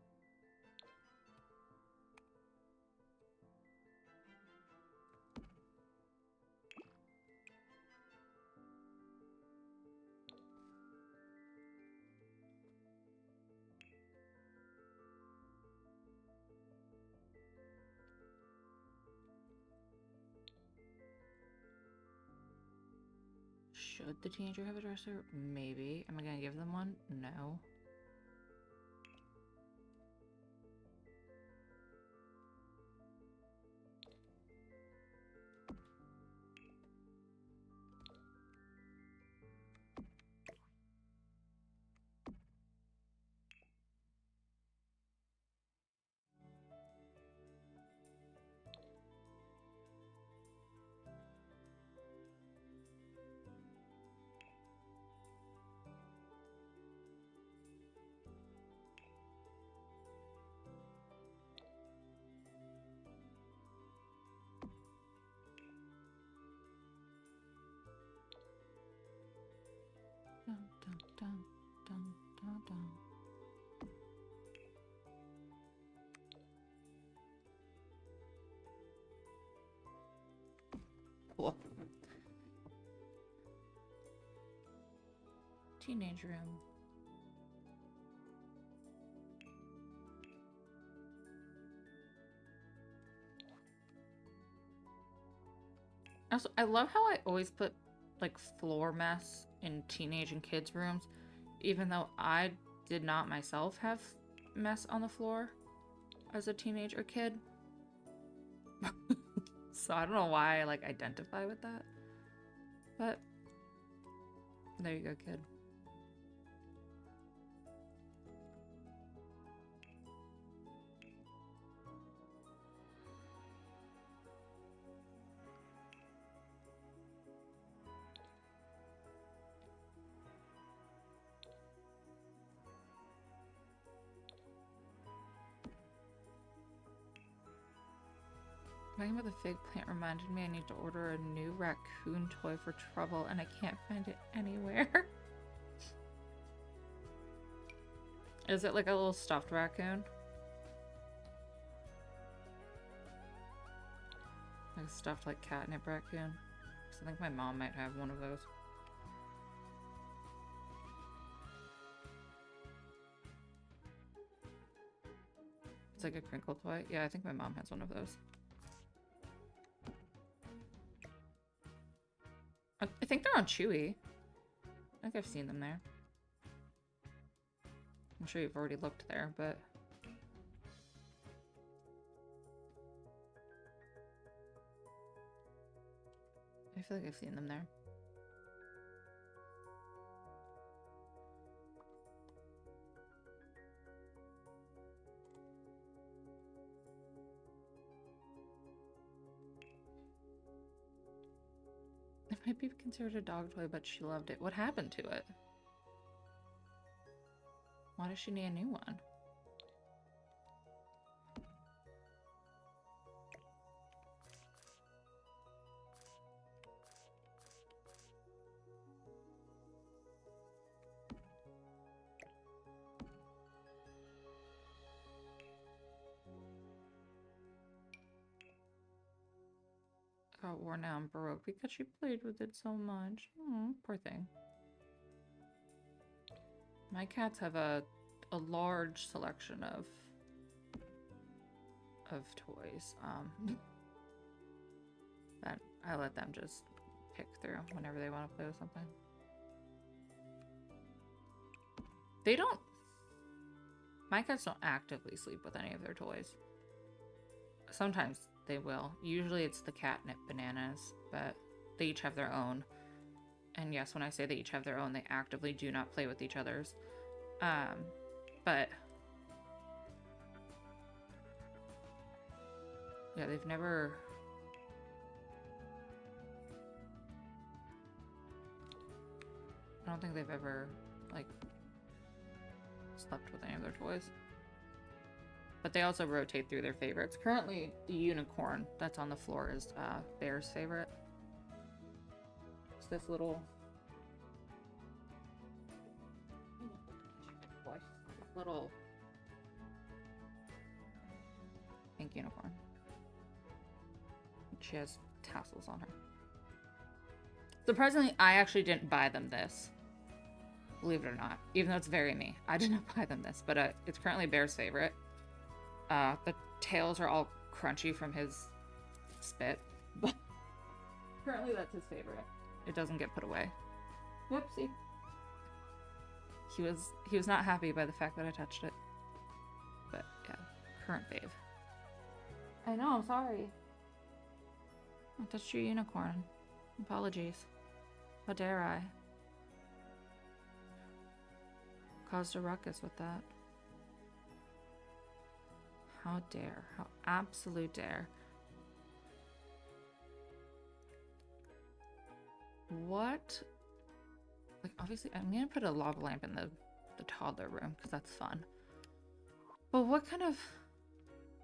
Should the teenager have a dresser? Maybe. Am I gonna give them one? No. Dun, dun, dun, dun, dun, dun. Cool. Teenage room. Also, I love how I always put like floor mess in teenage and kids rooms, even though I did not myself have mess on the floor as a teenage or kid. So I don't know why I like identify with that. But there you go, kid. Talking about the fig plant reminded me I need to order a new raccoon toy for Trouble, and I can't find it anywhere. Is it like a little stuffed raccoon? Like a stuffed like catnip raccoon? Because I think my mom might have one of those. It's like a crinkle toy. Yeah, I think my mom has one of those. I think they're on Chewy. I think I've seen them there. I'm sure you've already looked there, but... I feel like I've seen them there. It might be considered a dog toy, but she loved it. What happened to it? Why does she need a new one? Got worn out and broke because she played with it so much. Poor thing. My cats have a large selection of toys. That I let them just pick through whenever they want to play with something. They don't... My cats don't actively sleep with any of their toys. Sometimes they will. Usually it's the catnip bananas, but they each have their own. And yes, when I say they each have their own, they actively do not play with each other's. But yeah, they've never... I don't think they've ever, like, slept with any of their toys. But they also rotate through their favorites. Currently, the unicorn that's on the floor is Bear's favorite. It's this little... This little... pink unicorn. She has tassels on her. Surprisingly, I actually didn't buy them this. Believe it or not. Even though it's very me. I didn't buy them this, but it's currently Bear's favorite. The tails are all crunchy from his spit, but currently that's his favorite. It doesn't get put away. Whoopsie. He was not happy by the fact that I touched it. But yeah, current fave. I know, I'm sorry. I touched your unicorn. Apologies. How dare I? Caused a ruckus with that. How dare. How absolute dare. What? Like, obviously, I'm gonna put a lava lamp in the toddler room, because that's fun. But what kind of...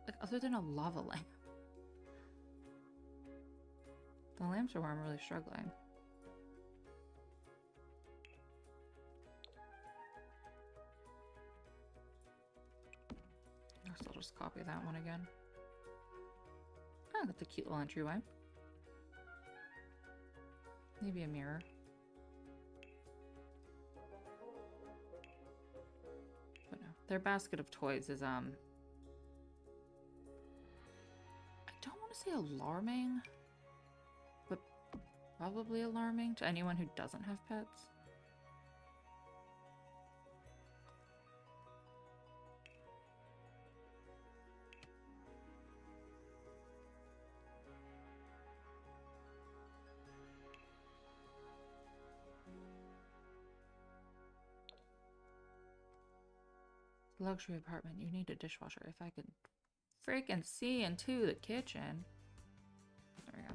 like, other than a lava lamp? The lamps are where I'm really struggling. I guess I'll just copy that one again. Oh, that's a cute little entryway. Maybe a mirror. But no, their basket of toys is, I don't want to say alarming, but probably alarming to anyone who doesn't have pets. Luxury apartment. You need a dishwasher. If I could freaking see into the kitchen. There we go.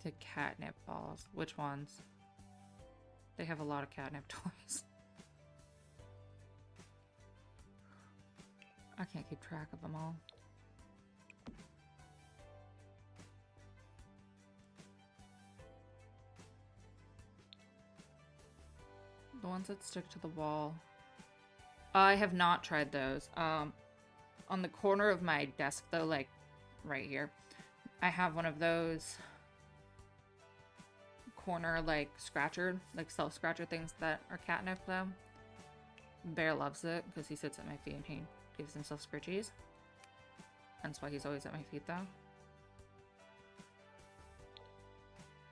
The catnip balls. Which ones? They have a lot of catnip toys. I can't keep track of them all. The ones that stick to the wall. I have not tried those. On the corner of my desk, though, like right here, I have one of those corner, like, scratcher, like self-scratcher things that are catnip, though. Bear loves it because he sits at my feet and he gives himself scritchies. That's why he's always at my feet, though.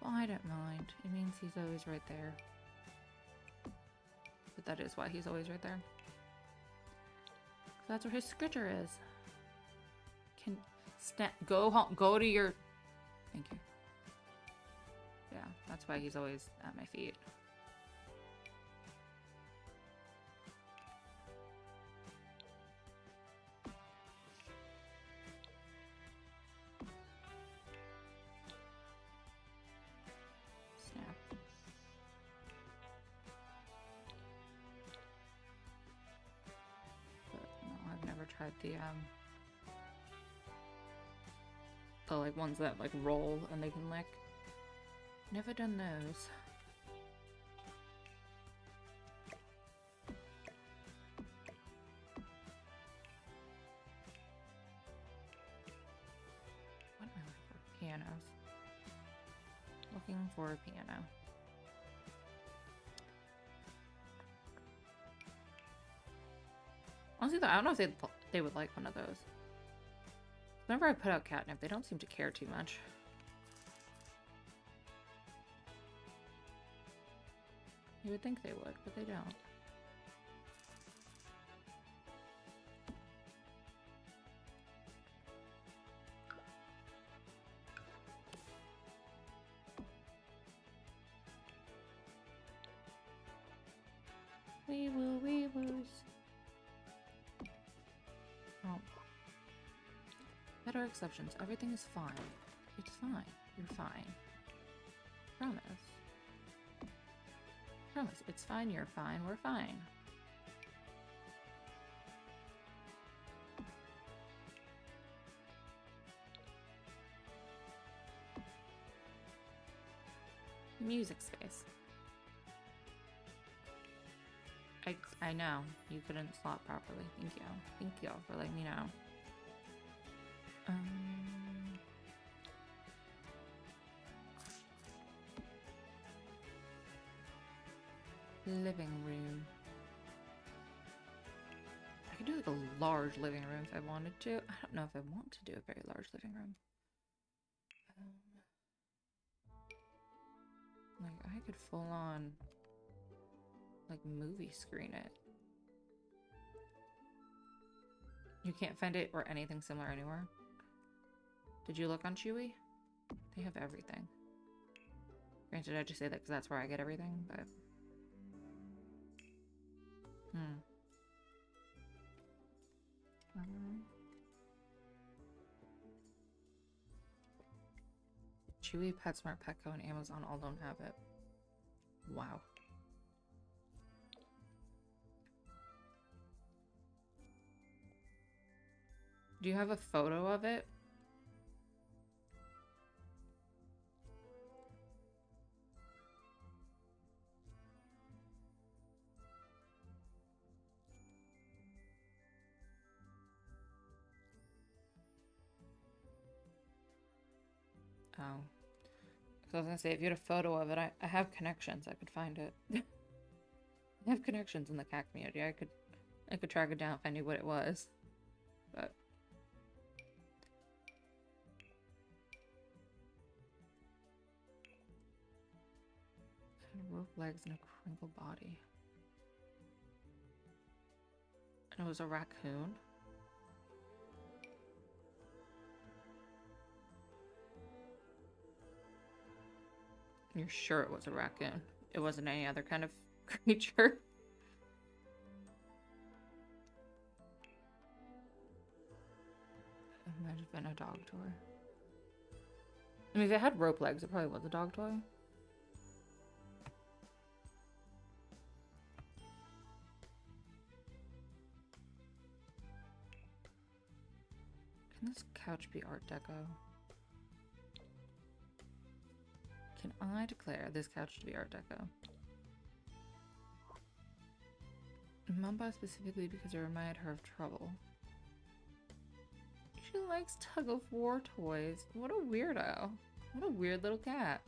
Well, I don't mind. It means he's always right there. But that is why he's always right there. That's where his scritcher is. Can go home. Go to your... Thank you. Yeah, that's why he's always at my feet. Snap. But no, I've never tried the like ones that like roll and they can lick. Never done those. What am I looking for? Pianos. Looking for a piano. Honestly though, I don't know if they would like one of those. Whenever I put out catnip, they don't seem to care too much. You would think they would, but they don't. Wee woo, wee woos. Oh. Better exceptions. Everything is fine. It's fine. You're fine. Promise. Promise. It's fine. You're fine. We're fine. Music space. I know. You couldn't slot properly. Thank you. Thank you for letting me know. Living room. I could do like a large living room if I wanted to. I don't know if I want to do a very large living room. Like I could full on like movie screen it. You can't find it or anything similar anywhere. Did you look on Chewy? They have everything. Granted, I just say that because that's where I get everything, but... Chewy, PetSmart, Petco, and Amazon all don't have it. Wow. Do you have a photo of it? Oh. So I was gonna say, if you had a photo of it, I have connections. I could find it. I have connections in the cat community. I could track it down if I knew what it was. But rope legs and a crinkled body. And it was a raccoon. You're sure it was a raccoon? It wasn't any other kind of creature? It might have been a dog toy. I mean, if it had rope legs, it probably was a dog toy. Can this couch be Art Deco? Can I declare this couch to be Art Deco? Mom bought specifically because it reminded her of trouble. She likes tug-of-war toys. What a weirdo. What a weird little cat.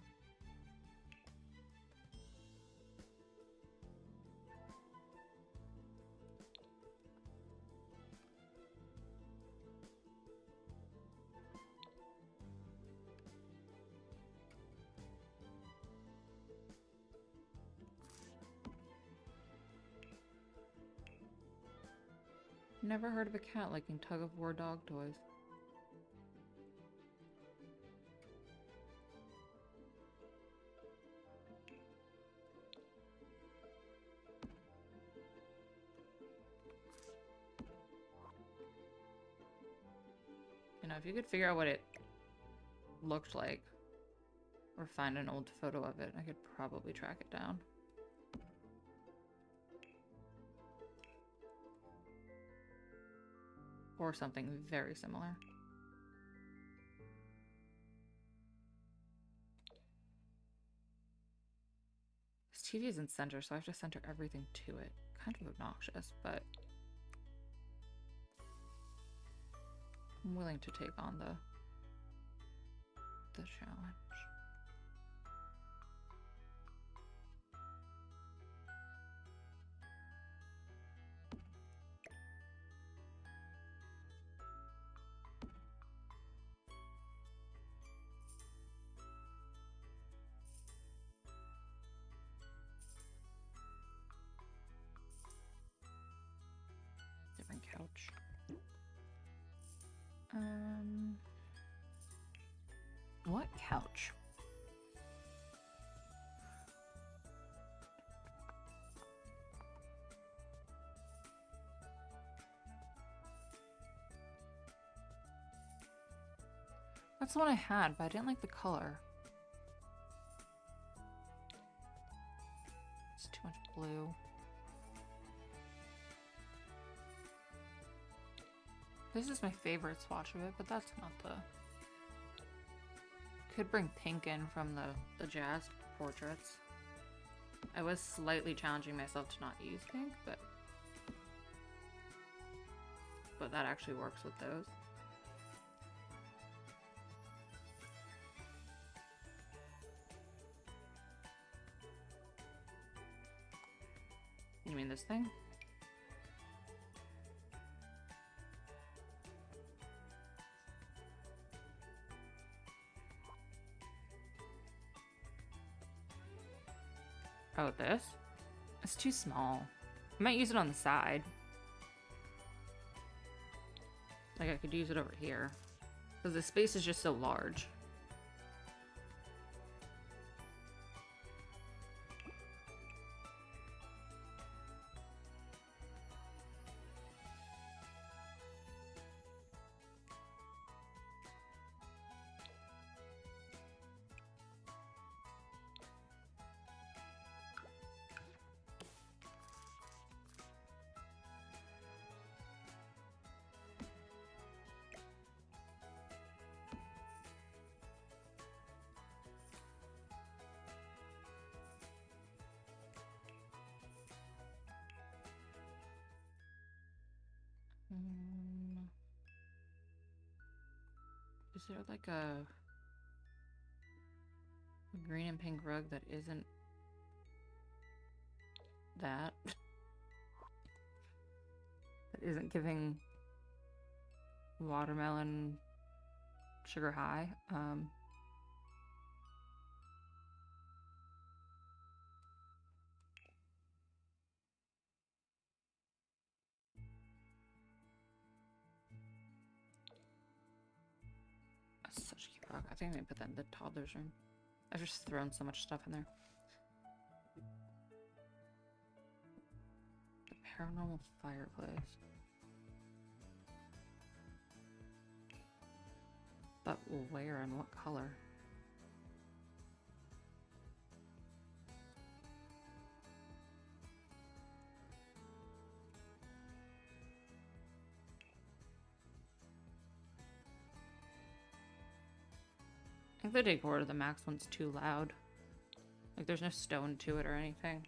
Never heard of a cat liking tug-of-war dog toys. You know, if you could figure out what it looked like, or find an old photo of it, I could probably track it down. Or something very similar. This TV is in center, so I have to center everything to it. Kind of obnoxious, but I'm willing to take on the challenge. Different couch. What couch? That's the one I had, but I didn't like the color. It's too much blue. This is my favorite swatch of it, but that's not the... Could bring pink in from the jazz portraits. I was slightly challenging myself to not use pink, but that actually works with those. You mean this thing? Oh, this? It's too small. I might use it on the side. Like, I could use it over here. Because the space is just so large. Is there like a green and pink rug that isn't that? That isn't giving watermelon sugar high? That's such a cute rug. I think I'm gonna put that in the toddler's room. I've just thrown so much stuff in there. The paranormal fireplace. But where and what color? I think the decor to the Max one's too loud. Like, there's no stone to it or anything.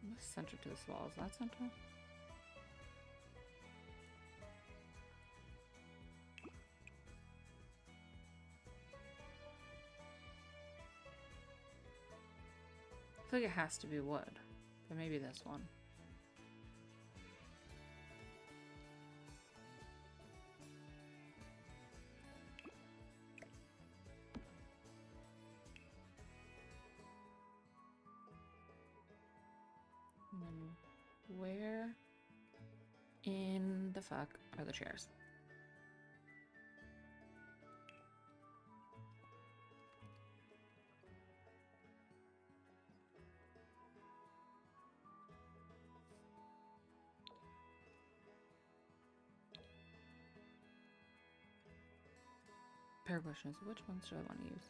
What's center to this wall? Is that center? I feel like it has to be wood, but maybe this one. And then where in the fuck are the chairs? Pair of questions. Which ones do I want to use?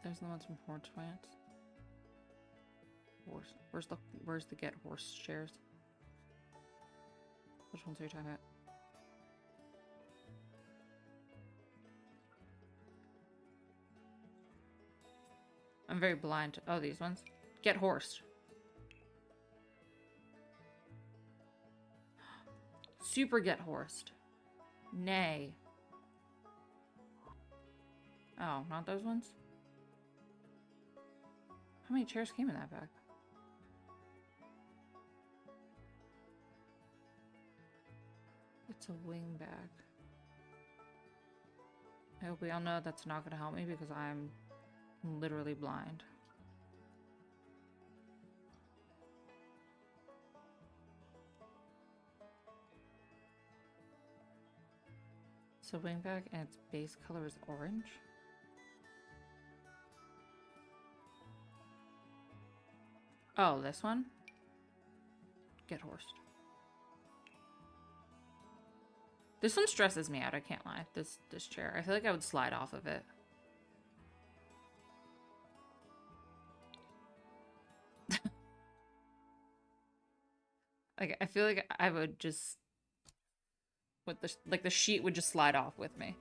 There's the ones from Horse Plants. Horse. Where's the Get Horse chairs? Which ones are you talking about? I'm very blind. Oh, these ones. Get Horsed. Super Get Horsed. Nay. Oh, not those ones? How many chairs came in that bag? It's a wing bag. I hope we all know that's not going to help me because I'm literally blind. So wing bag and its base color is orange. Oh, this one? Get horse. This one stresses me out, I can't lie. This chair. I feel like I would slide off of it. Like, I feel like I would just... with the, like, the sheet would just slide off with me.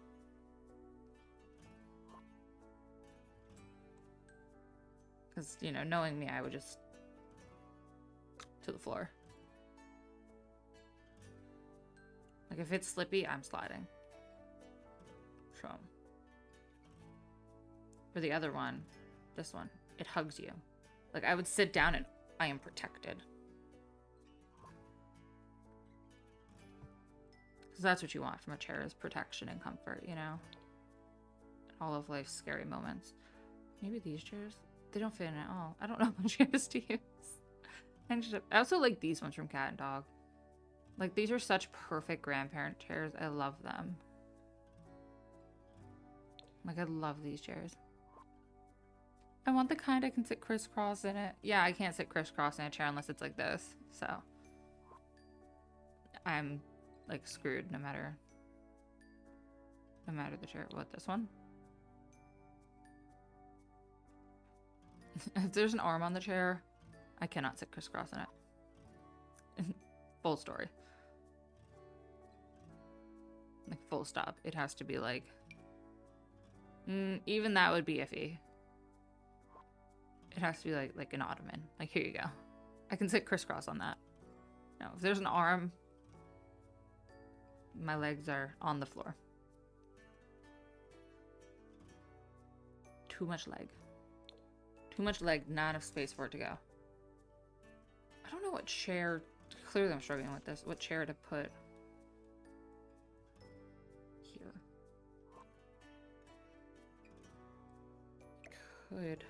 Because, you know, knowing me, I would just... to the floor. Like, if it's slippy, I'm sliding. So. For the other one, this one, it hugs you. Like, I would sit down and I am protected. Because that's what you want from a chair, is protection and comfort, you know? All of life's scary moments. Maybe these chairs? They don't fit in at all. I don't know what chairs to use. I also like these ones from Cat and Dog. Like, these are such perfect grandparent chairs. I love them. Like, I love these chairs. I want the kind I can sit crisscross in it. Yeah, I can't sit crisscross in a chair unless it's like this. So, I'm, like, screwed no matter the chair. What, this one? If there's an arm on the chair, I cannot sit crisscross in it. Full story. Like, full stop. It has to be like... even that would be iffy. It has to be like an ottoman. Like, here you go. I can sit crisscross on that. No, if there's an arm, my legs are on the floor. Too much leg. Too much leg, not enough space for it to go. I don't know what chair... Clearly I'm struggling with this. What chair to put here. Could...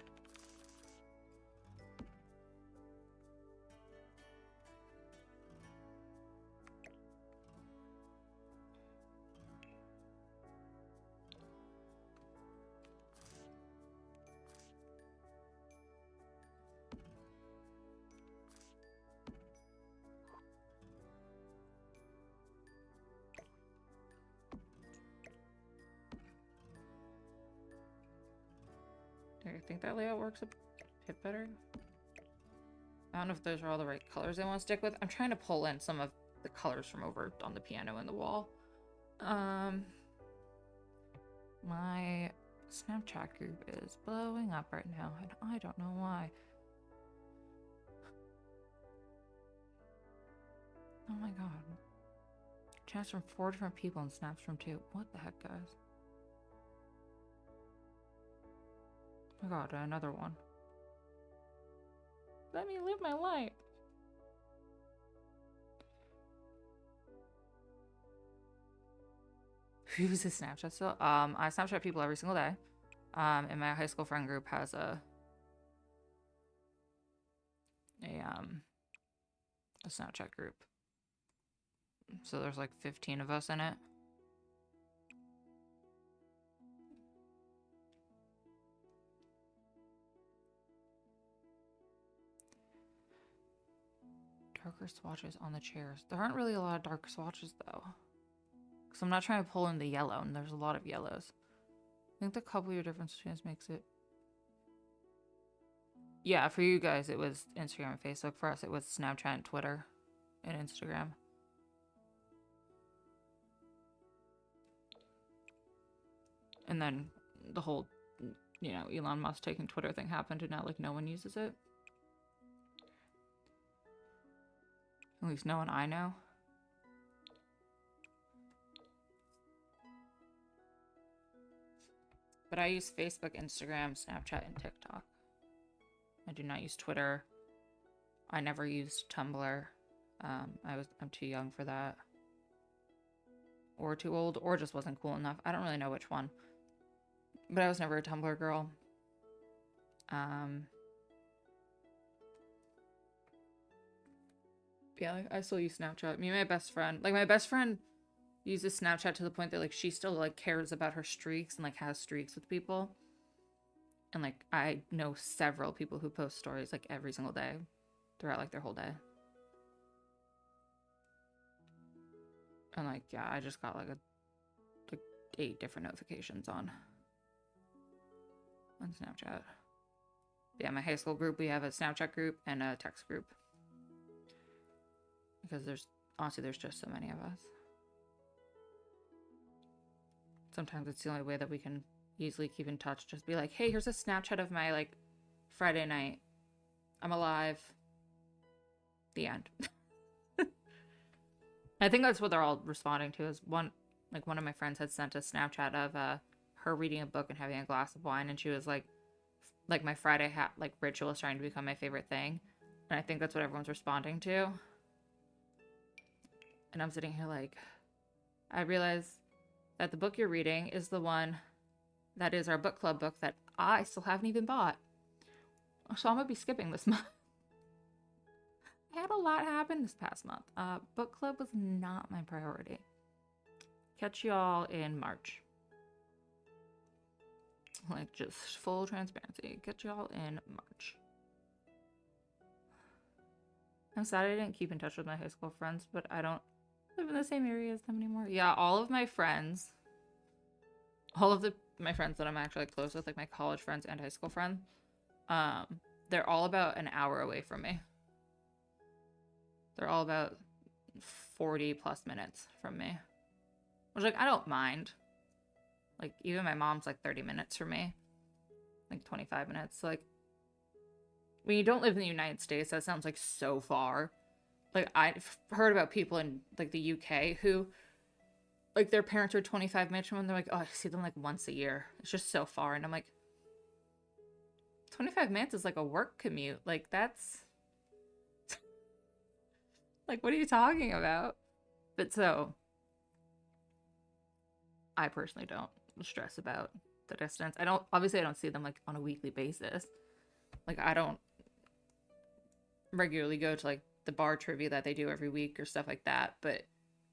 I think that layout works a bit better. I don't know if those are all the right colors I want to stick with. I'm trying to pull in some of the colors from over on the piano and the wall. My Snapchat group is blowing up right now, and I don't know why. Oh my god. Chats from 4 different people and snaps from 2. What the heck, guys? Oh my god, another one. Let me live my life. Who uses Snapchat still? I Snapchat people every single day. And my high school friend group has a Snapchat group. So there's like 15 of us in it. Darker swatches on the chairs. There aren't really a lot of dark swatches though. Because I'm not trying to pull in the yellow, and there's a lot of yellows. I think the couple of difference between us makes it... Yeah, for you guys it was Instagram and Facebook. For us it was Snapchat and Twitter and Instagram. And then the whole, you know, Elon Musk taking Twitter thing happened, and now like no one uses it. At least no one I know. But I use Facebook, Instagram, Snapchat, and TikTok. I do not use Twitter. I never used Tumblr. I'm too young for that. Or too old, or just wasn't cool enough. I don't really know which one. But I was never a Tumblr girl. Yeah, like, I still use Snapchat. Me and my best friend, like my best friend uses Snapchat to the point that like she still like cares about her streaks and like has streaks with people. And like I know several people who post stories like every single day. throughout like their whole day. And like, yeah, I just got like 8 different notifications on Snapchat. Yeah, my high school group, we have a Snapchat group and a text group. Because there's just so many of us. Sometimes it's the only way that we can easily keep in touch. Just be like, hey, here's a Snapchat of my like Friday night. I'm alive. The end. I think that's what they're all responding to. Is one of my friends had sent a Snapchat of her reading a book and having a glass of wine, and she was like my Friday ritual is starting to become my favorite thing, and I think that's what everyone's responding to. And I'm sitting here like, I realize that the book you're reading is the one that is our book club book that I still haven't even bought. So I'm gonna be skipping this month. I had a lot happen this past month. Book club was not my priority. Catch y'all in March. Like, just full transparency. Catch y'all in March. I'm sad I didn't keep in touch with my high school friends, but I don't live in the same area as them anymore. Yeah, all of my friends, my friends that I'm actually close with, like my college friends and high school friends, they're all about an hour away from me. They're all about 40 plus minutes from me. Which, like, I don't mind. Like, even my mom's, like, 30 minutes from me. Like, 25 minutes. So, like, when you don't live in the United States, that sounds, like, so far. Like, I've heard about people in, like, the UK who, like, their parents are 25 minutes from them. They're like, oh, I see them, like, once a year. It's just so far. And I'm like, 25 minutes is, like, a work commute. Like, that's... like, what are you talking about? But so, I personally don't stress about the distance. I don't see them, like, on a weekly basis. Like, I don't regularly go to, like, the bar trivia that they do every week or stuff like that, but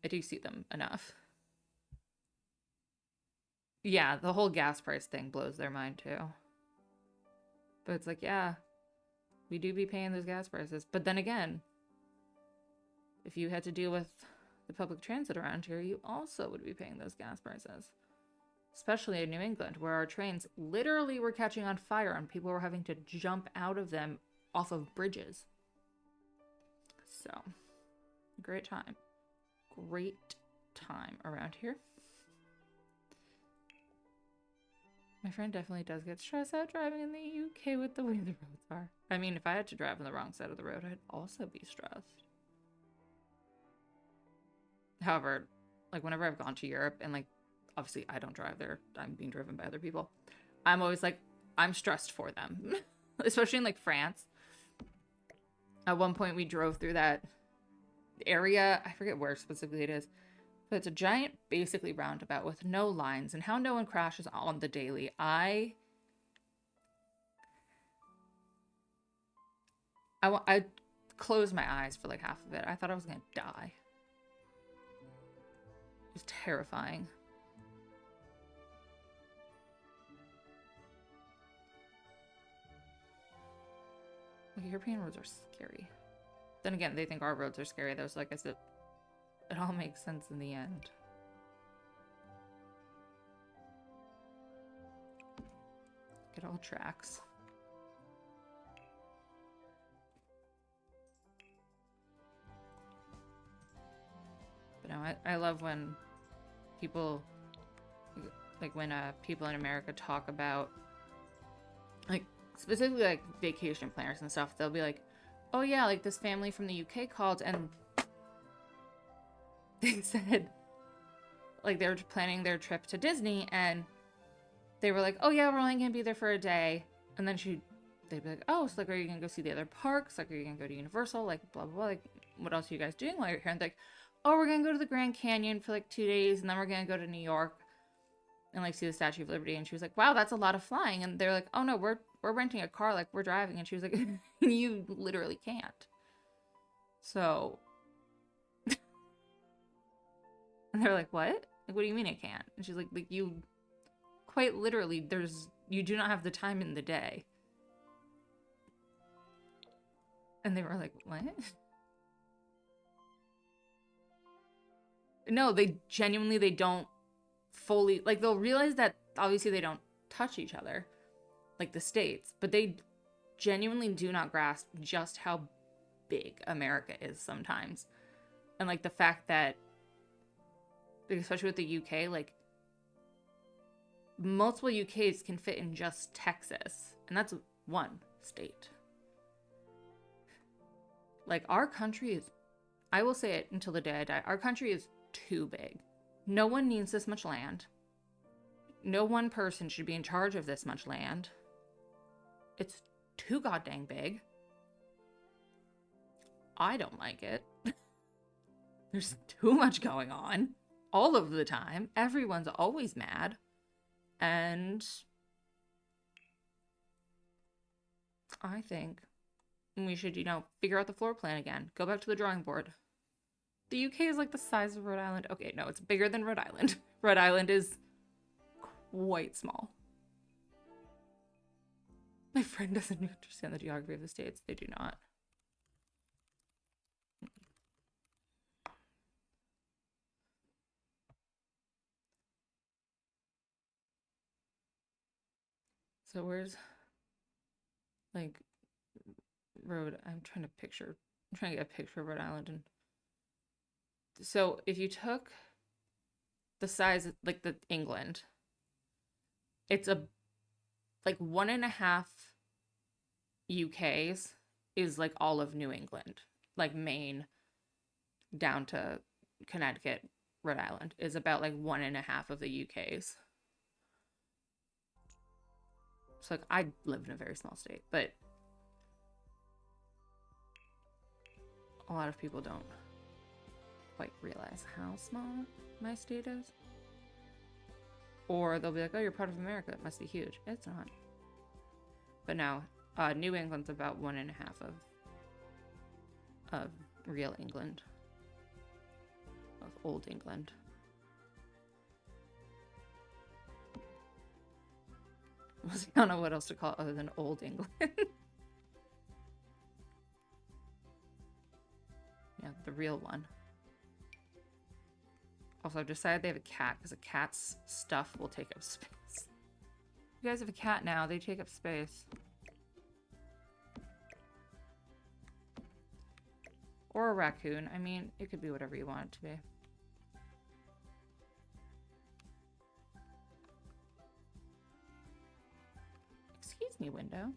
I do see them enough. Yeah, the whole gas price thing blows their mind, too. But it's like, yeah, we do be paying those gas prices. But then again, if you had to deal with the public transit around here, you also would be paying those gas prices. Especially in New England, where our trains literally were catching on fire and people were having to jump out of them off of bridges. So, great time. Great time around here. My friend definitely does get stressed out driving in the UK with the way the roads are. I mean, if I had to drive on the wrong side of the road, I'd also be stressed. However, like, whenever I've gone to Europe and, like, obviously I don't drive there, I'm being driven by other people, I'm always like, I'm stressed for them. Especially in, like, France. At one point we drove through that area, I forget where specifically it is, but it's a giant, basically, roundabout with no lines, and how no one crashes on the daily. I closed my eyes for like half of it. I thought I was gonna die. It was terrifying. Like, European roads are scary. Then again, they think our roads are scary though, so like I said, it all makes sense in the end. It all tracks. But no, I love when people, like when people in America talk about, like, specifically like vacation planners and stuff, they'll be like, oh yeah, like this family from the UK called and they said, like, they were planning their trip to Disney and they were like, oh yeah, we're only gonna be there for a day. And then they'd be like, oh, so like, are you gonna go see the other parks? Like, are you gonna go to Universal? Like, blah, blah, blah. Like, what else are you guys doing while you're here? And they're like, oh, we're gonna go to the Grand Canyon for like 2 days and then we're gonna go to New York and like see the Statue of Liberty. And she was like, wow, that's a lot of flying. And they're like, oh no, we're renting a car, like we're driving. And she was like, you literally can't. So, and they're like, what? Like, what do you mean I can't? And she's like you, quite literally, you do not have the time in the day. And they were like, what? No, they genuinely, they don't fully, like, they'll realize that obviously they don't touch each other, like the states, but they genuinely do not grasp just how big America is sometimes. And, like, the fact that, especially with the UK, like, multiple UKs can fit in just Texas, and that's one state. Like, our country is, I will say it until the day I die, our country is too big. No one needs this much land. No one person should be in charge of this much land. It's too goddamn big. I don't like it. There's too much going on all of the time. Everyone's always mad. And I think we should, figure out the floor plan again. Go back to the drawing board. The UK is like the size of Rhode Island. Okay, no, it's bigger than Rhode Island. Rhode Island is quite small. My friend doesn't understand the geography of the states. They do not. So where's, like, I'm trying to get a picture of Rhode Island. And so if you took the size, like, the England, it's like 1.5 UKs is like all of New England, like Maine down to Connecticut, Rhode Island is about like 1.5 of the UKs. So, like, I live in a very small state, but a lot of people don't quite realize how small my state is. Or they'll be like, oh, you're part of America. It must be huge. It's not. But no, New England's about 1.5 of real England. Of old England. I don't know what else to call it other than old England. Yeah, the real one. Also, I've decided they have a cat because a cat's stuff will take up space. You guys have a cat now. They take up space. Or a raccoon. I mean, it could be whatever you want it to be. Excuse me, window.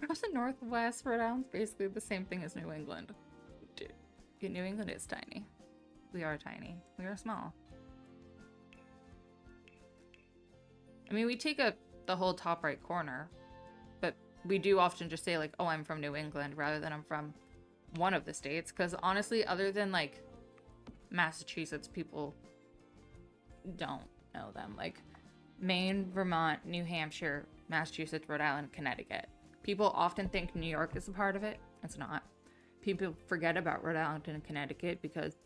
Across the Northwest, Rhode Island's basically the same thing as New England. Dude, New England is tiny. We are tiny. We are small. I mean, we take up the whole top right corner, but we do often just say, like, oh, I'm from New England, rather than I'm from one of the states. Because honestly, other than, like, Massachusetts, people don't know them. Like, Maine, Vermont, New Hampshire, Massachusetts, Rhode Island, Connecticut. People often think New York is a part of it. It's not. People forget about Rhode Island and Connecticut because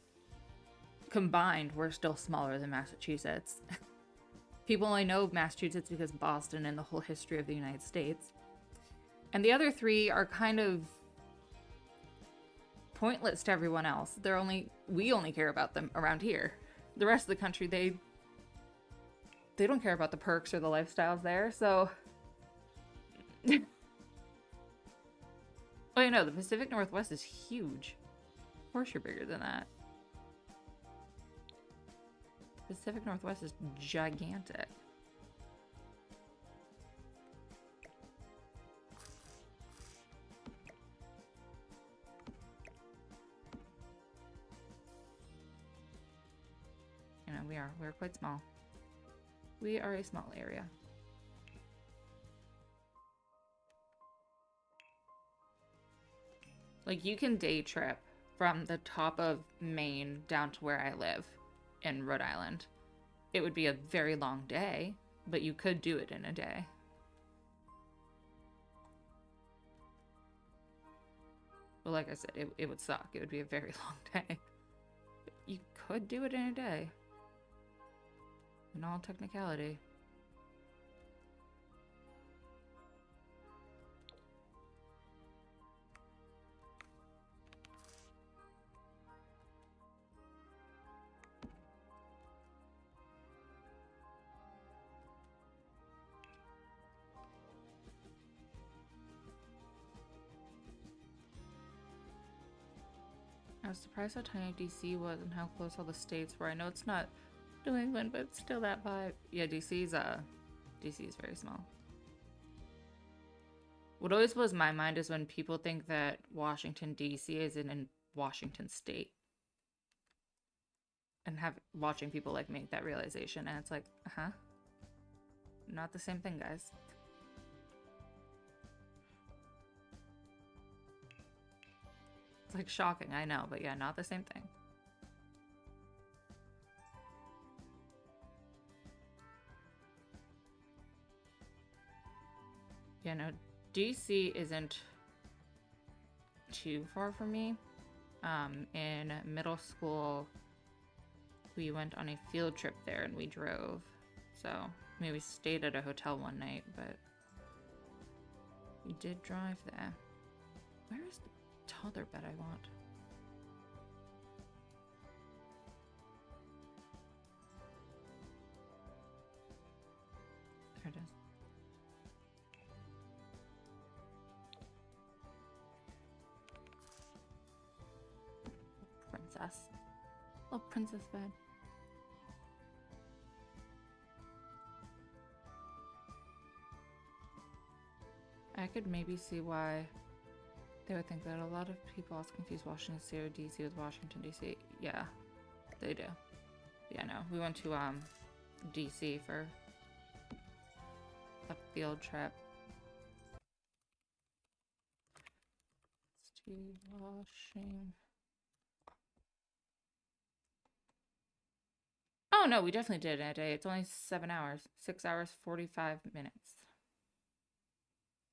combined, we're still smaller than Massachusetts. People only know Massachusetts because Boston and the whole history of the United States. And the other three are kind of pointless to everyone else. We only care about them around here. The rest of the country, they don't care about the perks or the lifestyles there, so... Oh, no, the Pacific Northwest is huge. Of course you're bigger than that. The Pacific Northwest is gigantic. You know, we're quite small. We are a small area. Like, you can day trip from the top of Maine down to where I live in Rhode Island It would be a very long day, but you could do it in a day. But like I said, it would suck. It would be a very long day. But you could do it in a day. In all technicality. I was surprised how tiny DC was and how close all the states were. I know it's not New England, but it's still that vibe. Yeah, DC is very small. What always blows my mind is when people think that Washington DC is in Washington State, and watching people like make that realization, and it's like, not the same thing, guys. It's like shocking, I know, but yeah, not the same thing. Yeah, no, DC isn't too far from me. In middle school, we went on a field trip there and we drove. So, I mean, we stayed at a hotel one night, but we did drive there. Where is the toddler bed I want? There it is. Princess. Oh, princess bed. I could maybe see why they would think that. A lot of people also confuse Washington State or DC with Washington DC. Yeah, they do. Yeah, no, we went to DC for a field trip. Steve Washington. Oh no, we definitely did it in a day. It's only 7 hours. 6 hours, 45 minutes.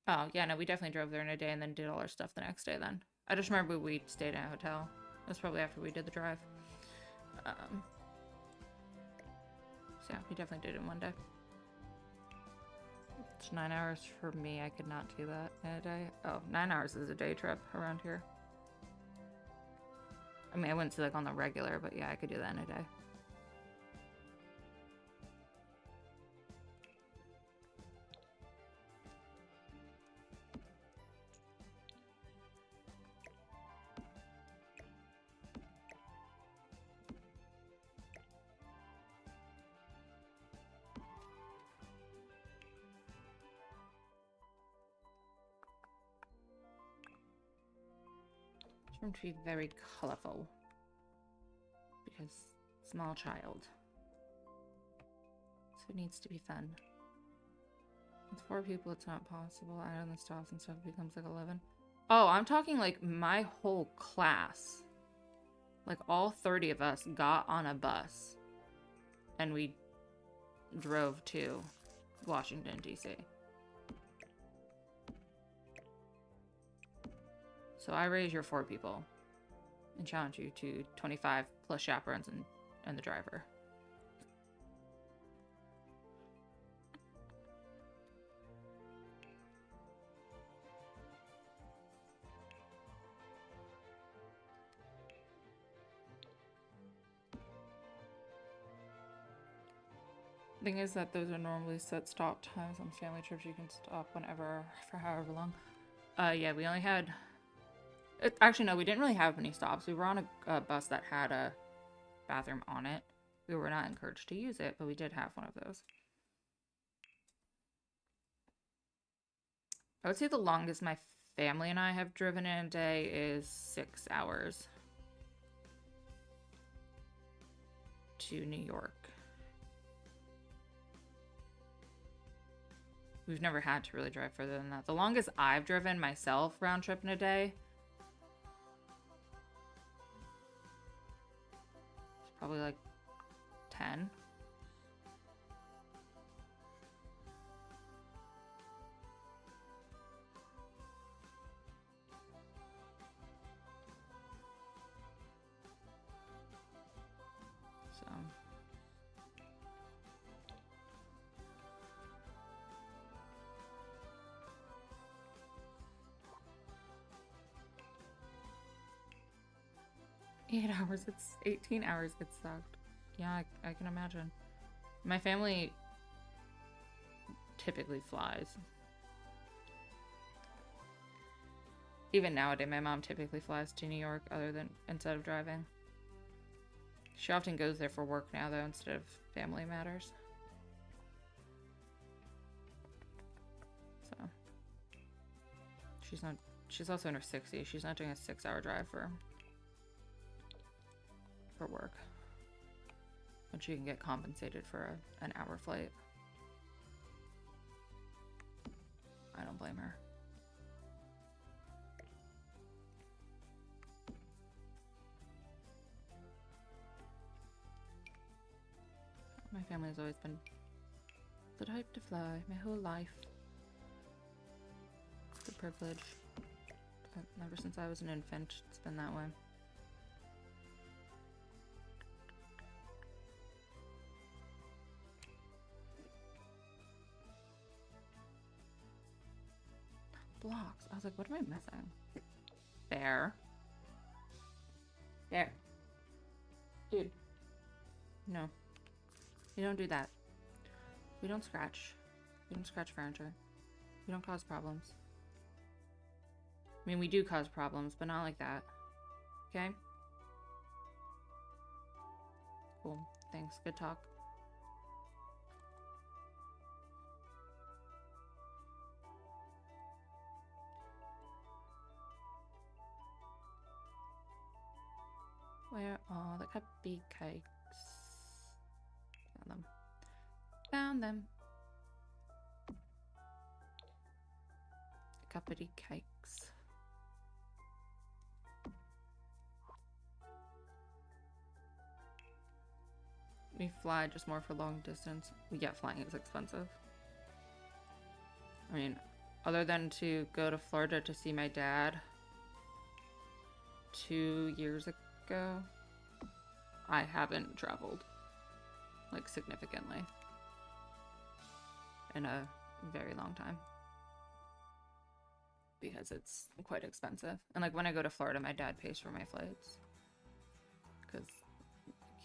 Oh, yeah, no, we definitely drove there in a day and then did all our stuff the next day then. I just remember we stayed in a hotel. It was probably after we did the drive. So yeah, we definitely did it in one day. It's 9 hours for me. I could not do that in a day. Oh, 9 hours is a day trip around here. I mean, I wouldn't say like on the regular, but yeah, I could do that in a day. To be very colorful because small child, so it needs to be fun. With 4 people it's not possible. Add on the stops and stuff, it becomes like 11. Oh, I'm talking like my whole class, like all 30 of us got on a bus and we drove to Washington DC. So I raise your 4 people and challenge you to 25 plus chaperones and the driver. The thing is that those are normally set stop times on family trips. You can stop whenever for however long. Yeah, we only had... Actually, no, we didn't really have many stops. We were on a bus that had a bathroom on it. We were not encouraged to use it, but we did have one of those. I would say the longest my family and I have driven in a day is 6 hours to New York. We've never had to really drive further than that. The longest I've driven myself round trip in a day, probably like 10. 8 hours. It's 18 hours gets sucked. Yeah, I can imagine. My family typically flies. Even nowadays, my mom typically flies to New York instead of driving. She often goes there for work now, though, instead of family matters. So, she's also in her 60s. She's not doing a 6-hour drive for work. But she can get compensated for an hour flight. I don't blame her. My family has always been the type to fly my whole life. It's a privilege. Ever since I was an infant, it's been that way. Blocks. I was like, what am I missing? There. There. Dude. No. You don't do that. We don't scratch. We don't scratch furniture. We don't cause problems. I mean, we do cause problems, but not like that. Okay? Cool. Thanks. Good talk. Where are the cupcakes? Found them. Found them. Cuppity cakes. We fly just more for long distance. Yeah, flying is expensive. I mean, other than to go to Florida to see my dad 2 years ago, I haven't traveled like significantly in a very long time because it's quite expensive. And like when I go to Florida, my dad pays for my flights because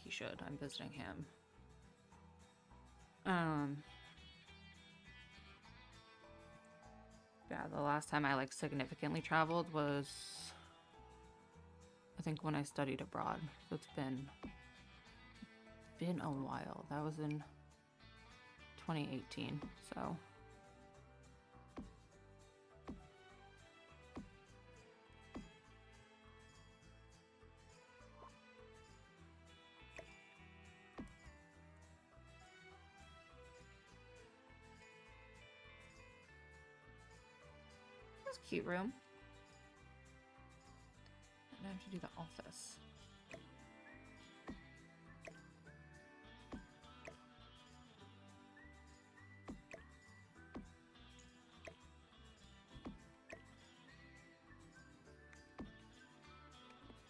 he should. I'm visiting him. Yeah, the last time I like significantly traveled was I think when I studied abroad. So it's been a while. That was in 2018, so that's a cute room. I have to do the office.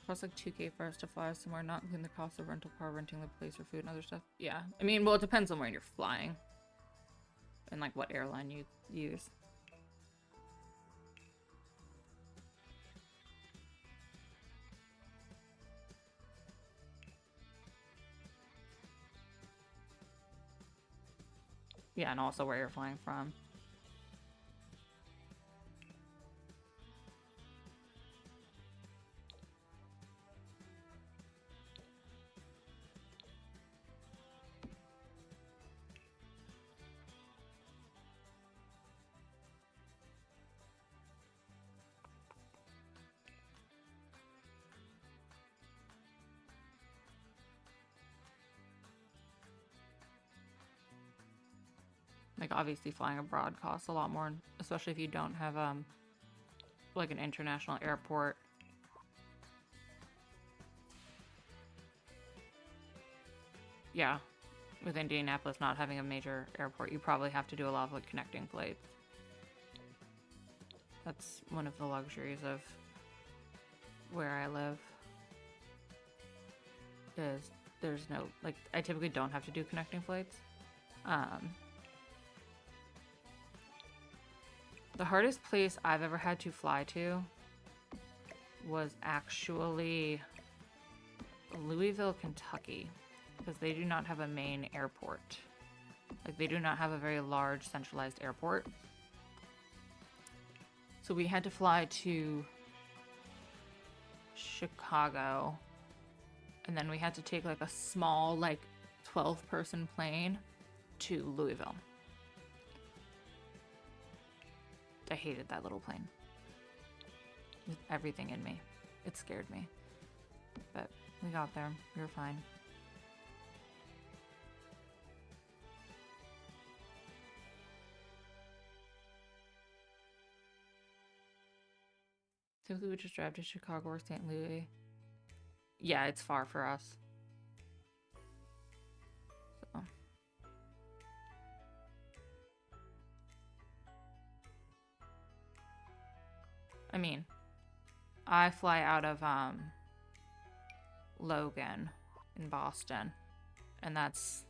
Costs like $2K for us to fly somewhere, not including the cost of rental car, renting the place, or food and other stuff. Yeah, I mean, well, it depends on where you're flying and like what airline you use. Yeah, and also where you're flying from. Like, obviously flying abroad costs a lot more, especially if you don't have, like an international airport. Yeah, with Indianapolis not having a major airport, you probably have to do a lot of, like, connecting flights. That's one of the luxuries of where I live. Is there's no, like, I typically don't have to do connecting flights. The hardest place I've ever had to fly to was actually Louisville, Kentucky, because they do not have a main airport. Like, they do not have a very large centralized airport. So we had to fly to Chicago, and then we had to take like a small, like 12-person plane to Louisville. I hated that little plane. With everything in me. It scared me. But we got there. We were fine. Typically, we just drive to Chicago or St. Louis. Yeah, it's far for us. So. I mean, I fly out of Logan in Boston, and that's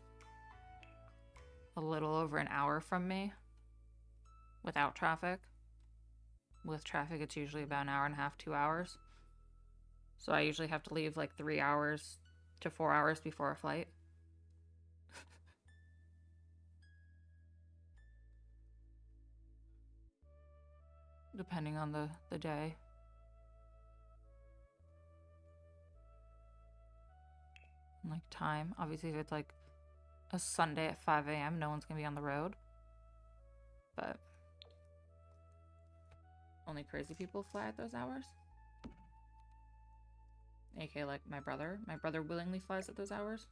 a little over an hour from me without traffic. With traffic, it's usually about an hour and a half, 2 hours. So I usually have to leave like 3 hours to 4 hours before a flight. Depending on the day. And like time. Obviously, if it's like a Sunday at 5 a.m., no one's gonna be on the road. But only crazy people fly at those hours. AK, like my brother. My brother willingly flies at those hours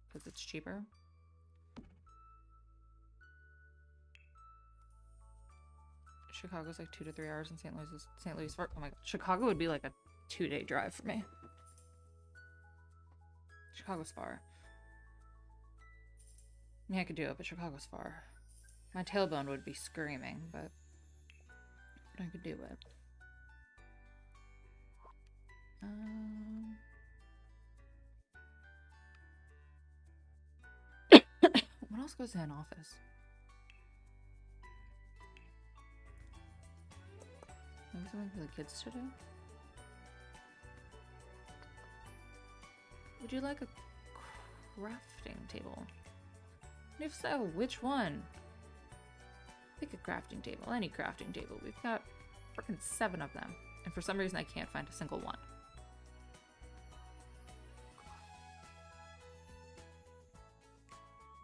because it's cheaper. Chicago's like 2 to 3 hours, and St. Louis is far. Oh my god, Chicago would be like a 2-day drive for me. Chicago's far. I mean, I could do it, but Chicago's far. My tailbone would be screaming, but I could do it. What else goes in office? Maybe something for the kids to do? Would you like a crafting table? And if so, which one? Pick a crafting table. Any crafting table. We've got freaking 7 of them. And for some reason I can't find a single one.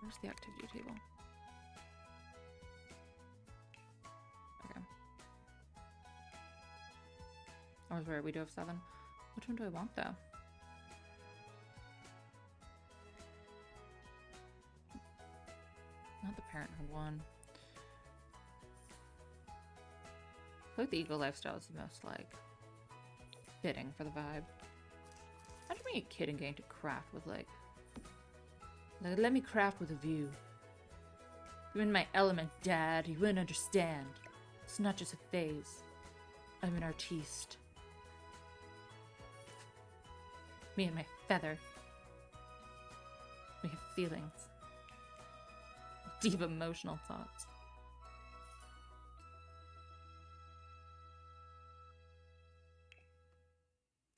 Where's the activity table? Okay. I was right, we do have 7. Which one do I want though? Not the parenthood one. I feel like the eco lifestyle is the most, like, fitting for the vibe. Imagine being a kid and getting to craft with, like, let me craft with a view. You're in my element, Dad. You wouldn't understand. It's not just a phase. I'm an artiste. Me and my feather. We have feelings. Deep emotional thoughts.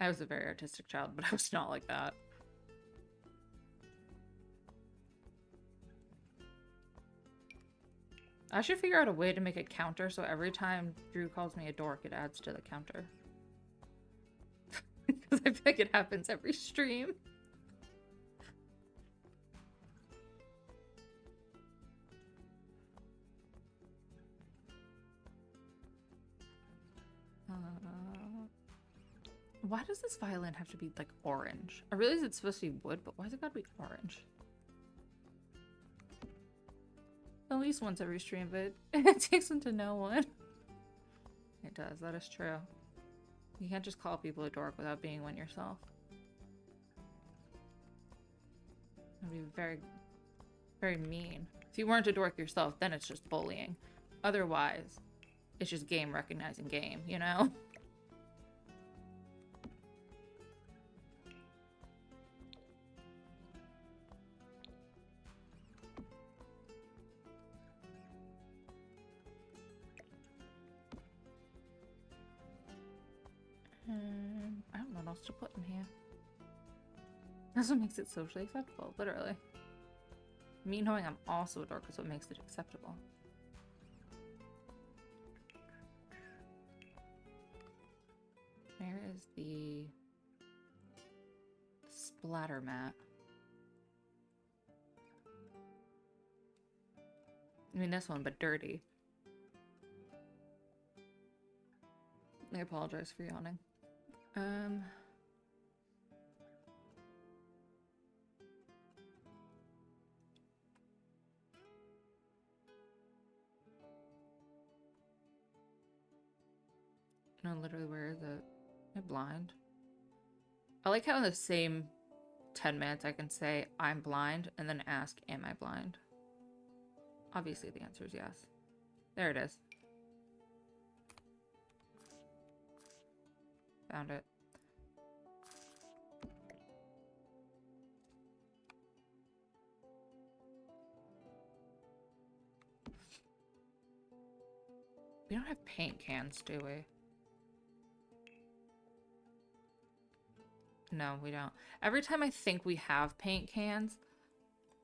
I was a very artistic child, but I was not like that. I should figure out a way to make a counter so every time Drew calls me a dork, it adds to the counter. Because I feel like it happens every stream. Why does this violin have to be, like, orange? I realize it's supposed to be wood, but why does it gotta be orange? At least once every stream, but it takes them to know one. It does, that is true. You can't just call people a dork without being one yourself. That'd be very, very mean. If you weren't a dork yourself, then it's just bullying. Otherwise, it's just game recognizing game, you know? I don't know what else to put in here. That's what makes it socially acceptable, literally. Me knowing I'm also a dork is what makes it acceptable. Where is the splatter mat? I mean, this one, but dirty. I apologize for yawning. No, literally, where is it? Am I blind? I like how in the same 10 minutes I can say I'm blind and then ask, am I blind? Obviously the answer is yes. There it is. Found it. We don't have paint cans, do we? No, we don't. Every time I think we have paint cans,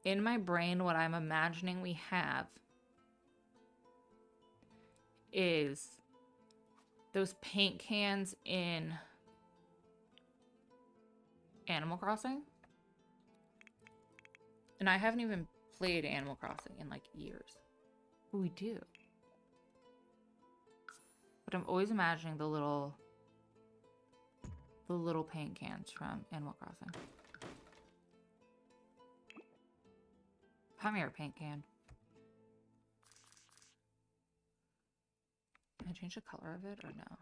in my brain, what I'm imagining we have is those paint cans in Animal Crossing. And I haven't even played Animal Crossing in like years. But we do. But I'm always imagining the little paint cans from Animal Crossing. Come here, paint can. Can I change the color of it or no?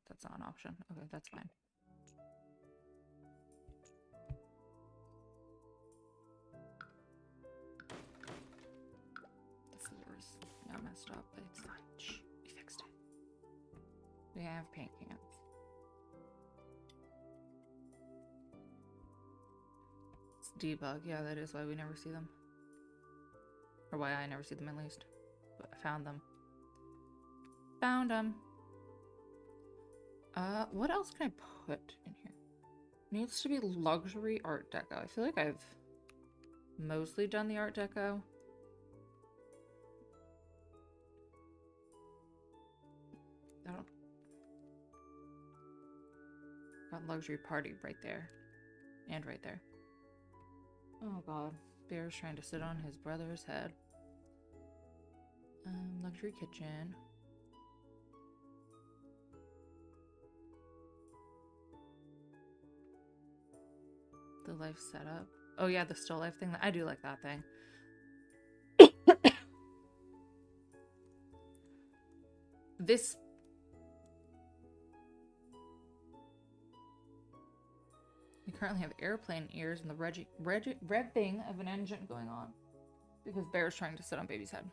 That's not an option. Okay, that's fine. The floor is now messed up, but it's fine. Shh, we fixed it. We have paint cans. It's debug. Yeah, that is why we never see them. Or why I never see them, at least. But I found them. Found them. What else can I put in here? Needs to be luxury art deco. I feel like I've mostly done the art deco. I don't... Got luxury party right there. And right there. Oh god. Bear's trying to sit on his brother's head. Luxury kitchen. The life setup. Oh yeah, the still life thing. I do like that thing. This... We currently have airplane ears and the revving of an engine going on. Because Bear's trying to sit on baby's head.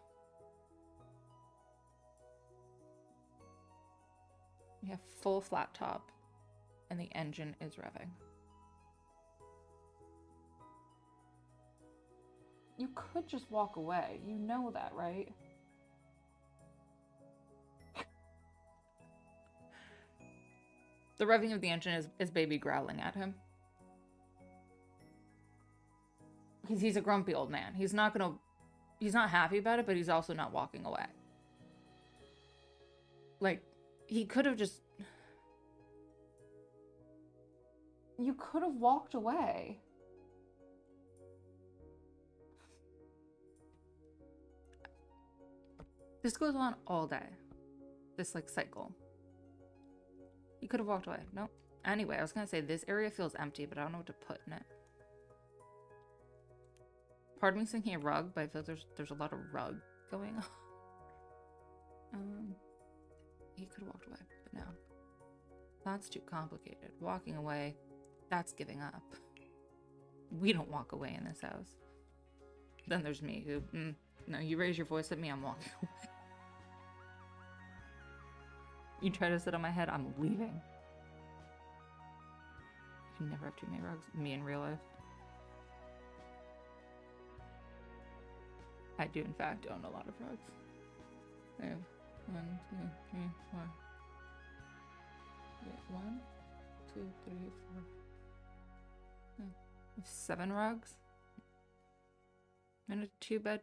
We have full flat top. And the engine is revving. You could just walk away. You know that, right? The revving of the engine is baby growling at him. Because he's a grumpy old man. He's not happy about it, but he's also not walking away. Like, he could have just... You could have walked away. This goes on all day. This, like, cycle. You could have walked away. Nope. Anyway, I was gonna say, this area feels empty, but I don't know what to put in it. Part of me thinking a rug, but I feel like there's a lot of rug going on. He could have walked away, but no. That's too complicated. Walking away, that's giving up. We don't walk away in this house. Then there's me who, no, you raise your voice at me, I'm walking away. You try to sit on my head, I'm leaving. You never have too many rugs. Me in real life. I do, in fact, own a lot of rugs. I have 1, 2, 3, 4. Wait, 1, 2, 3, 4. 7 rugs. And a 2-bed.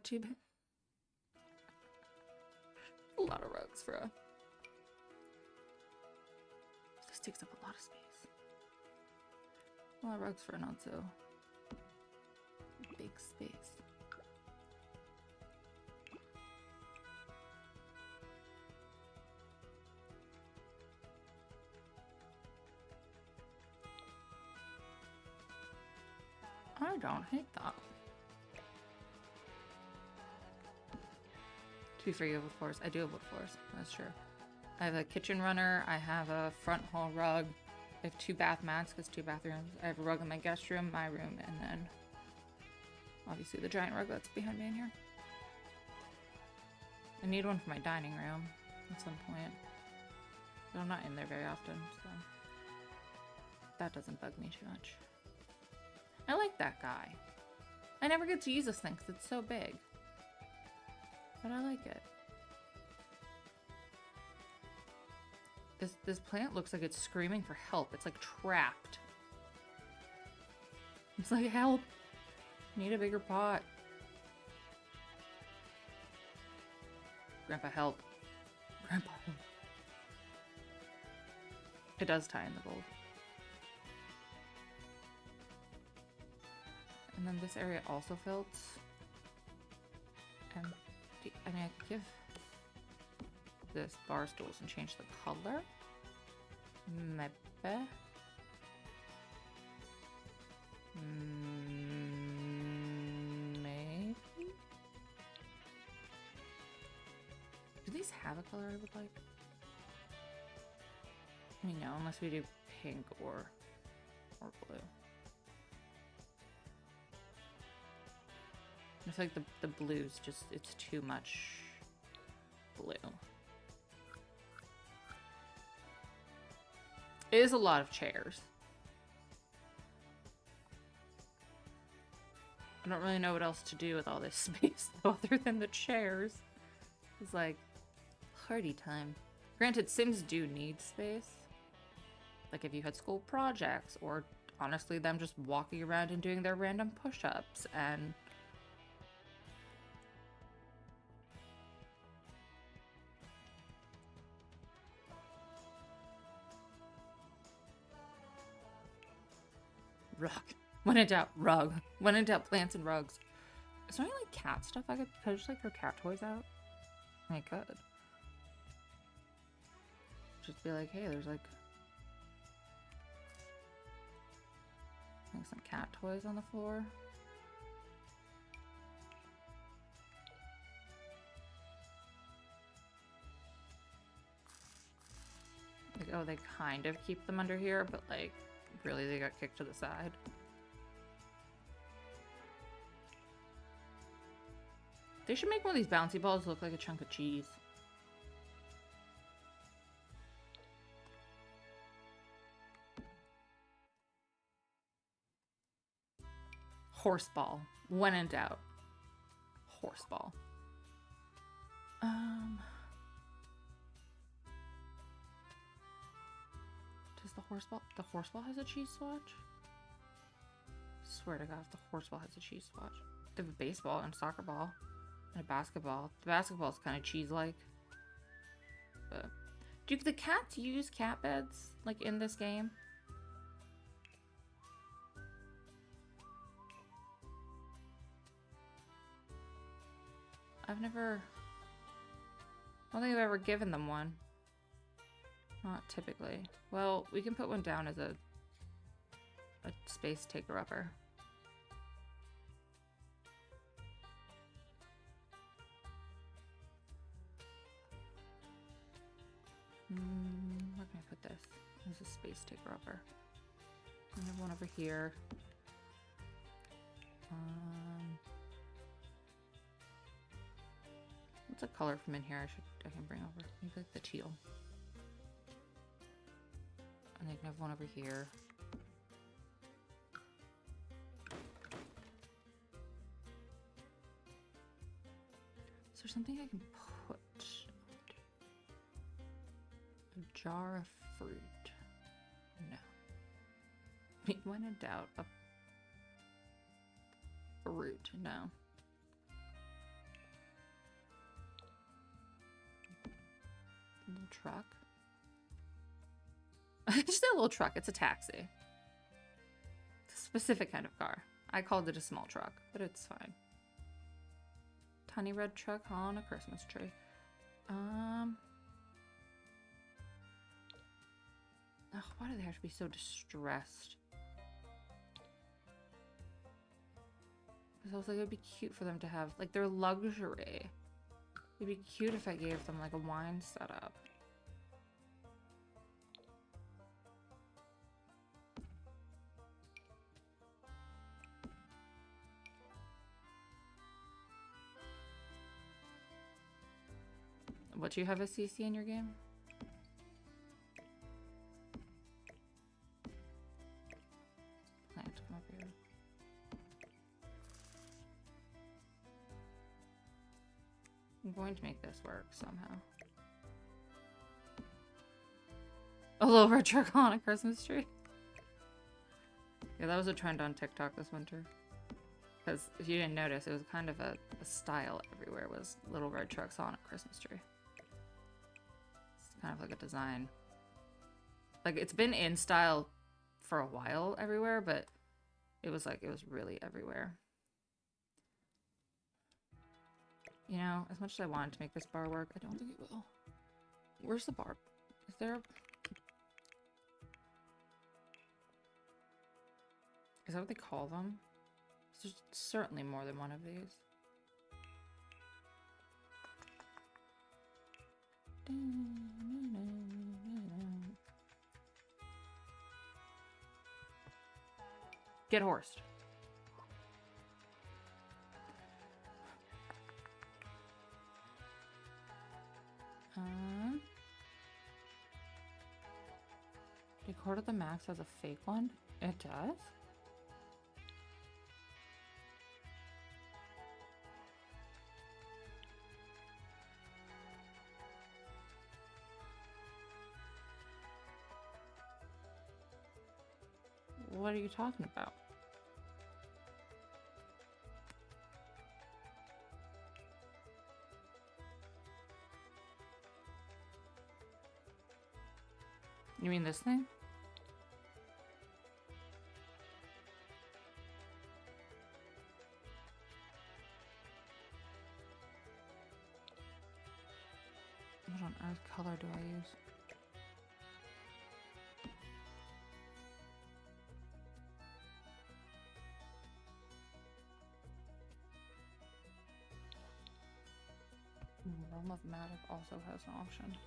A lot of rugs for a... This takes up a lot of space. A lot of rugs for a not so big space. I don't hate that. To be fair, you have wood floors. I do have wood floors. That's true. I have a kitchen runner. I have a front hall rug. I have 2 bath mats because 2 bathrooms. I have a rug in my guest room, my room, and then obviously the giant rug that's behind me in here. I need one for my dining room at some point. But I'm not in there very often, so that doesn't bug me too much. I like that guy. I never get to use this thing because it's so big. But I like it. This plant looks like it's screaming for help. It's like trapped. It's like, help. Need a bigger pot. Grandpa, help. Grandpa, help. It does tie in the bulb. And then this area also felt empty. I mean, I could give this bar stools and change the color. Maybe. Maybe. Do these have a color I would like? I mean, no, unless we do pink or blue. I feel like the blue's just, it's too much blue. It is a lot of chairs. I don't really know what else to do with all this space though, other than the chairs. It's like party time. Granted, Sims do need space. Like if you had school projects, or honestly them just walking around and doing their random push-ups and rug. When in doubt, rug. When in doubt, plants and rugs. Is there any like cat stuff could I just like throw cat toys out? I could. Just be like, hey, there's like some cat toys on the floor. Like, oh, they kind of keep them under here, but like really they got kicked to the side. They should make one of these bouncy balls look like a chunk of cheese. Horseball. When in doubt. Horseball. Does the horseball has a cheese swatch? Swear to God, if the horseball has a cheese swatch. They have a baseball and a soccer ball and a basketball. The basketball's kind of cheese-like. But do the cats use cat beds like in this game? I don't think I've ever given them one. Not typically. Well, we can put one down as a space taker-upper. Where can I put this? As a space taker-upper. I have one over here. What's a color from in here I can bring over? Maybe like the teal. And I can have one over here. Is there something I can put? A jar of fruit. No. When in doubt, Fruit, no. Little truck. Just a little truck. It's a taxi. It's a specific kind of car. I called it a small truck, but it's fine. Tiny red truck on a Christmas tree. Ugh, why do they have to be so distressed? Because I was like, it would be cute for them to have, like, their luxury. It'd be cute if I gave them, like, a wine setup. What, do you have a CC in your game? Plant, come up here. I'm going to make this work somehow. A little red truck on a Christmas tree. Yeah, that was a trend on TikTok this winter. Because if you didn't notice, it was kind of a style everywhere, was little red trucks on a Christmas tree. It's kind of like a design. Like, it's been in style for a while everywhere, but it was really everywhere. You know, as much as I wanted to make this bar work, I don't think it will. Where's the bar? Is there... Is that what they call them? There's certainly more than one of these. Get horsed. Decor to the Max has a fake one? It does? What are you talking about? You mean this thing? What on earth color do I use? Realm of Matic also has an option.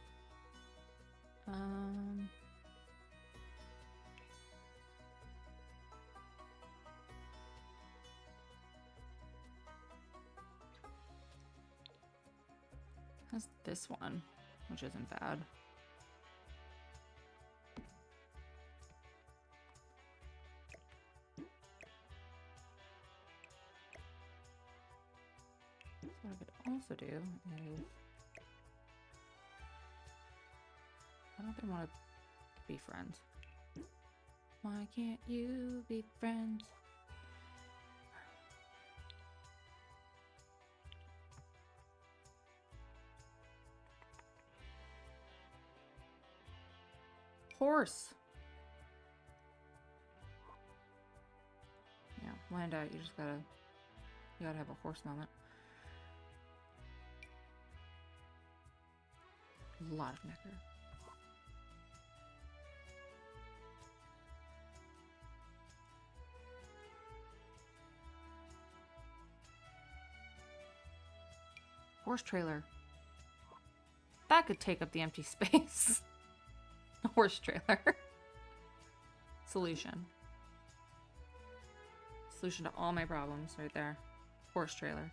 Has this one, which isn't bad. So what I could also do is, why don't they want to be friends? Why can't you be friends? Horse. Yeah, land out. You just gotta have a horse moment. A lot of necker. Horse trailer. That could take up the empty space. A horse trailer. Solution. Solution to all my problems right there. Horse trailer.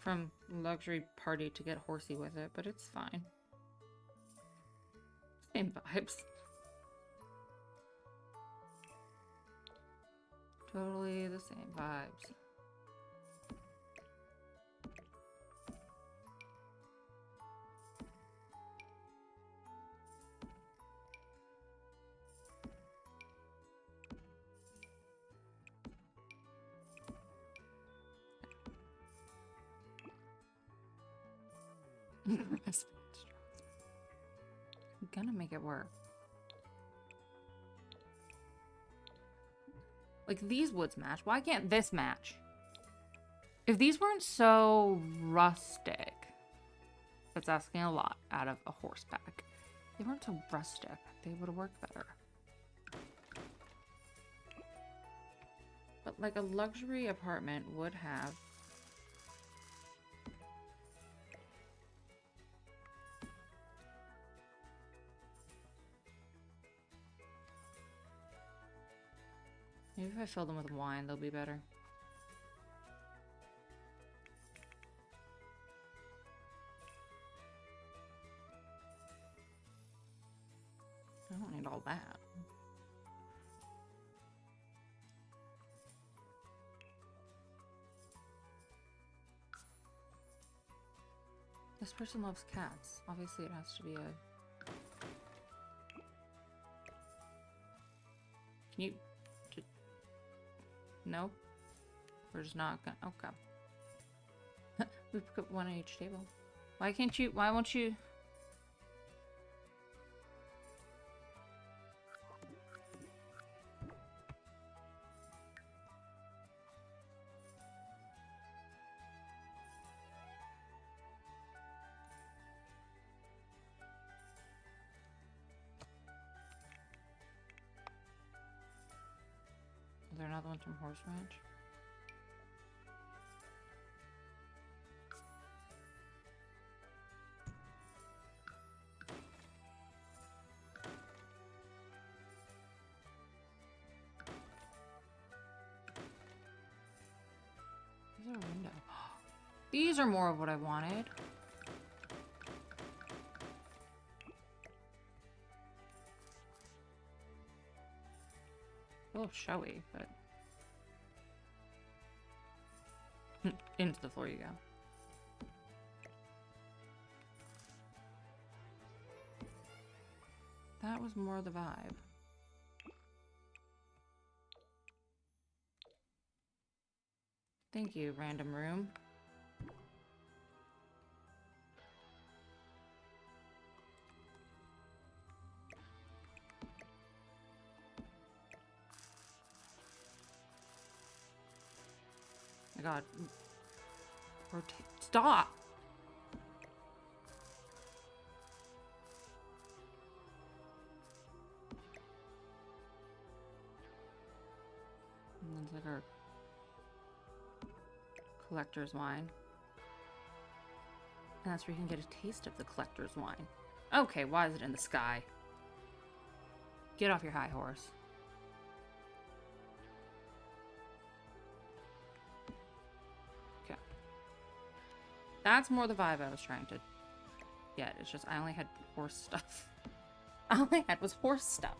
from luxury party to get horsey with it, but it's fine. Same vibes. Totally the same vibes. I'm gonna make it work. Like, these woods match. Why can't this match? If these weren't so rustic, that's asking a lot out of a horseback. If they weren't so rustic, they would have worked better. But like a luxury apartment would have. Maybe if I fill them with wine, they'll be better. I don't need all that. This person loves cats. Obviously, it has to be a... Can you... No? We're just not gonna... Okay. We put one on each table. Why can't you... Why won't you... Is there another one from Horse Ranch? Is there a window? These are more of what I wanted. A little showy, but... Into the floor you go. That was more the vibe. Thank you, random room. My God. Rotate. Stop! And then it's like our collector's wine. And that's where you can get a taste of the collector's wine. Okay, why is it in the sky? Get off your high horse. Okay. That's more the vibe I was trying to get. It's just I only had horse stuff. All I had was horse stuff.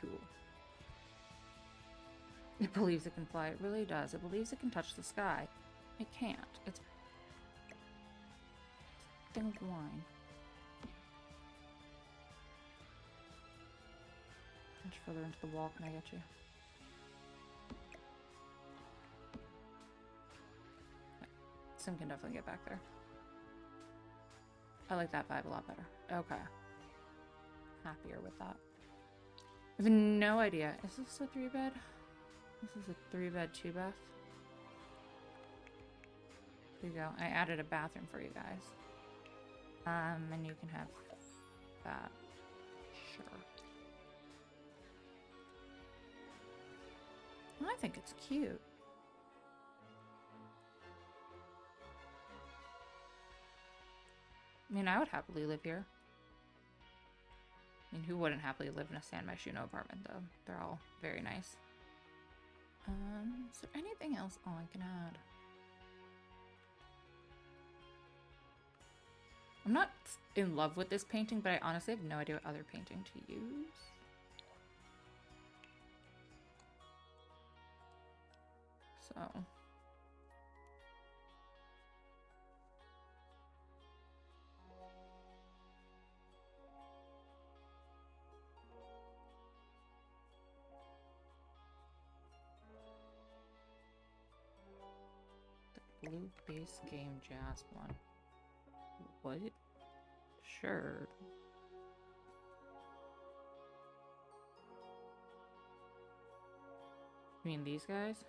Cool. It believes it can fly. It really does. It believes it can touch the sky. It can't. It's a thing of wine. How much further into the wall can I get you? Sim can definitely get back there. I like that vibe a lot better. Okay. Happier with that. I have no idea. Is this a 3-bed? This is a 3-bed, 2-bath. There you go. I added a bathroom for you guys. And you can have that. Sure. I think it's cute. I mean, I would happily live here. I mean, who wouldn't happily live in a San Myshuno apartment, though? They're all very nice. Is there anything else I can add? I'm not in love with this painting, but I honestly have no idea what other painting to use. So... blue base game jazz one. What? Sure. You mean these guys?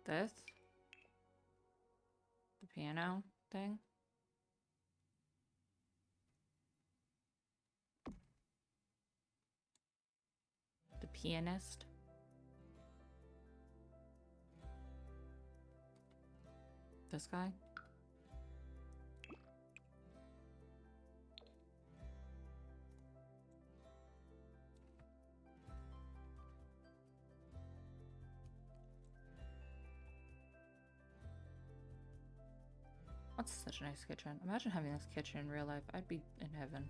This? The piano thing? The pianist? This guy? That's such a nice kitchen. Imagine having this kitchen in real life. I'd be in heaven.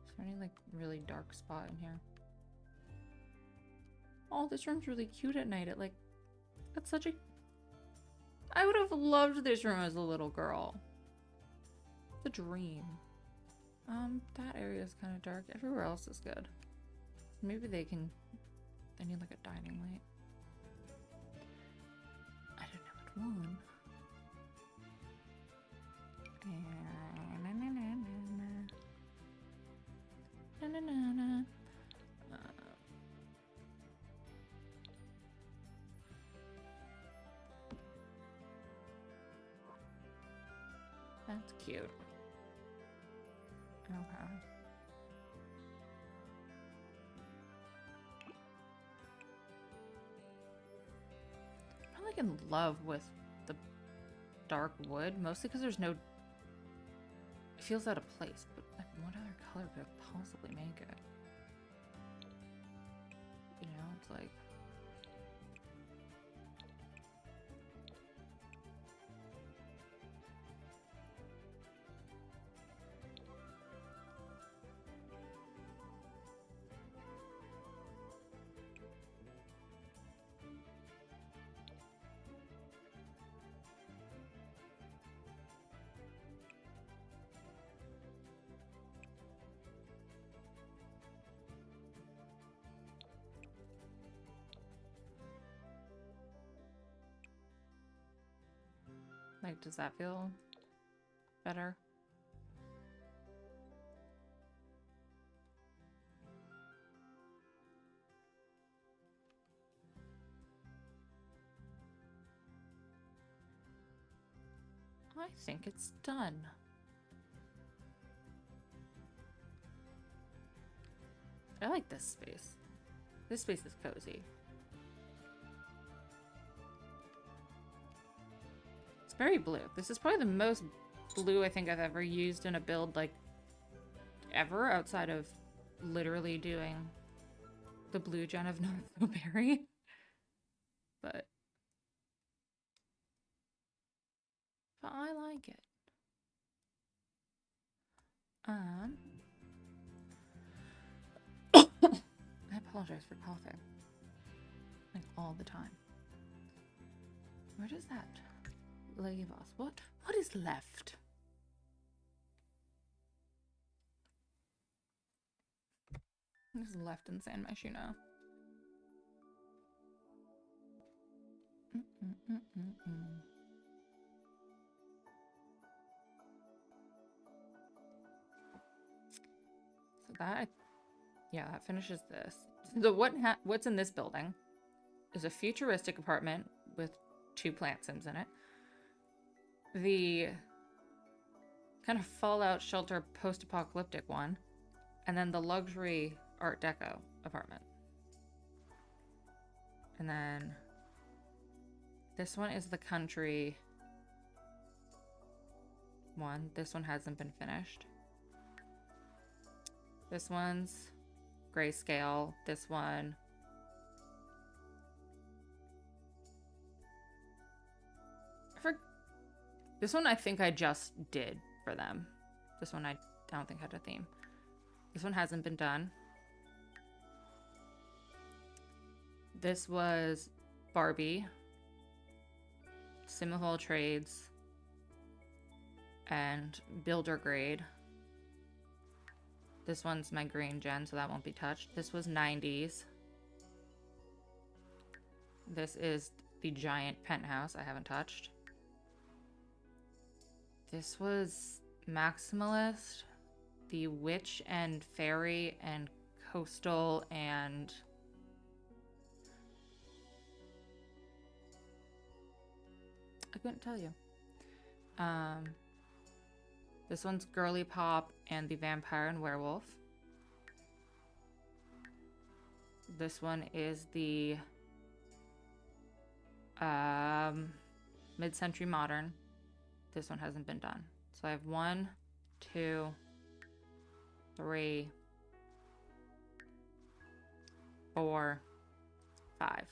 Is there any like really dark spot in here? Oh, this room's really cute at night. That's such a... I would have loved this room as a little girl. It's a dream. That area is kind of dark. Everywhere else is good. Maybe they need like a dining light. I don't know which one. That's cute. Okay. I'm like in love with the dark wood, mostly because there's no... It feels out of place, but like, what other color could I possibly make it? You know, it's like... Like, does that feel better? I think it's done. I like this space. This space is cozy. Very blue. This is probably the most blue I think I've ever used in a build, like, ever, outside of literally doing the blue gen of Northuberry. But I like it. I apologize for coughing. Like, all the time. Where does that leave us? What is left? What is left in San Myshuno? So that, yeah, that finishes this. So what's in this building? is a futuristic apartment with 2 plant sims in it. The kind of Fallout shelter post-apocalyptic one, and then the luxury Art Deco apartment. And then this one is the country one. This one hasn't been finished. This one's grayscale. This one this one I think I just did for them. This one I don't think had a theme. This one hasn't been done. This was Barbie, Sim of All Trades, and Builder Grade. This one's my green gen, so that won't be touched. This was 90s. This is the giant penthouse I haven't touched. This was Maximalist, the Witch and Fairy and Coastal and I couldn't tell you. This one's Girly Pop and the Vampire and Werewolf. This one is the mid-century modern. This one hasn't been done. So I have 1, 2, 3, 4, 5.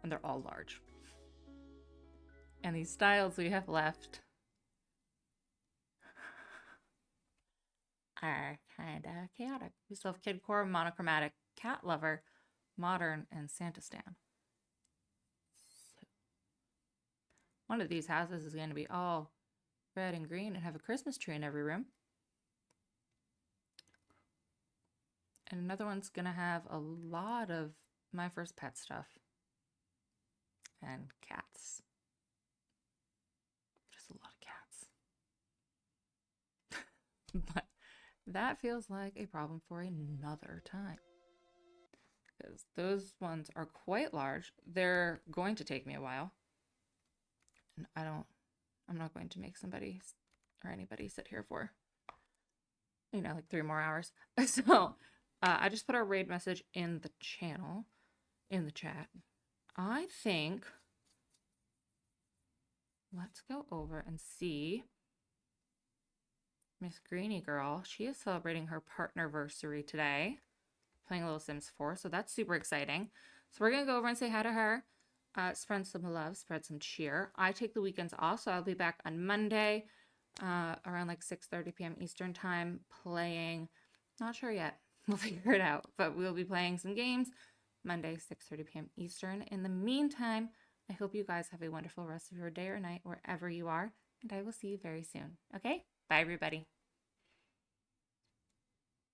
And they're all large. And these styles we have left are kind of chaotic. We still have Kidcore, Monochromatic, Cat Lover, Modern, and Santa Stan. So, one of these houses is going to be all red and green and have a Christmas tree in every room. And another one's going to have a lot of My First Pet stuff. And cats. Just a lot of cats. But that feels like a problem for another time. Because those ones are quite large. They're going to take me a while. And I'm not going to make somebody or anybody sit here for, like 3 more hours. So I just put our raid message in the channel, in the chat. I think, let's go over and see Miss Greenie Girl. She is celebrating her partnerversary today, playing a little Sims 4, so that's super exciting. So we're going to go over and say hi to her, spread some love, spread some cheer. I take the weekends off, so I'll be back on Monday around like 6:30 p.m. Eastern time playing, not sure yet, we'll figure it out, but we'll be playing some games Monday, 6:30 p.m. Eastern. In the meantime, I hope you guys have a wonderful rest of your day or night wherever you are, and I will see you very soon. Okay? Bye, everybody.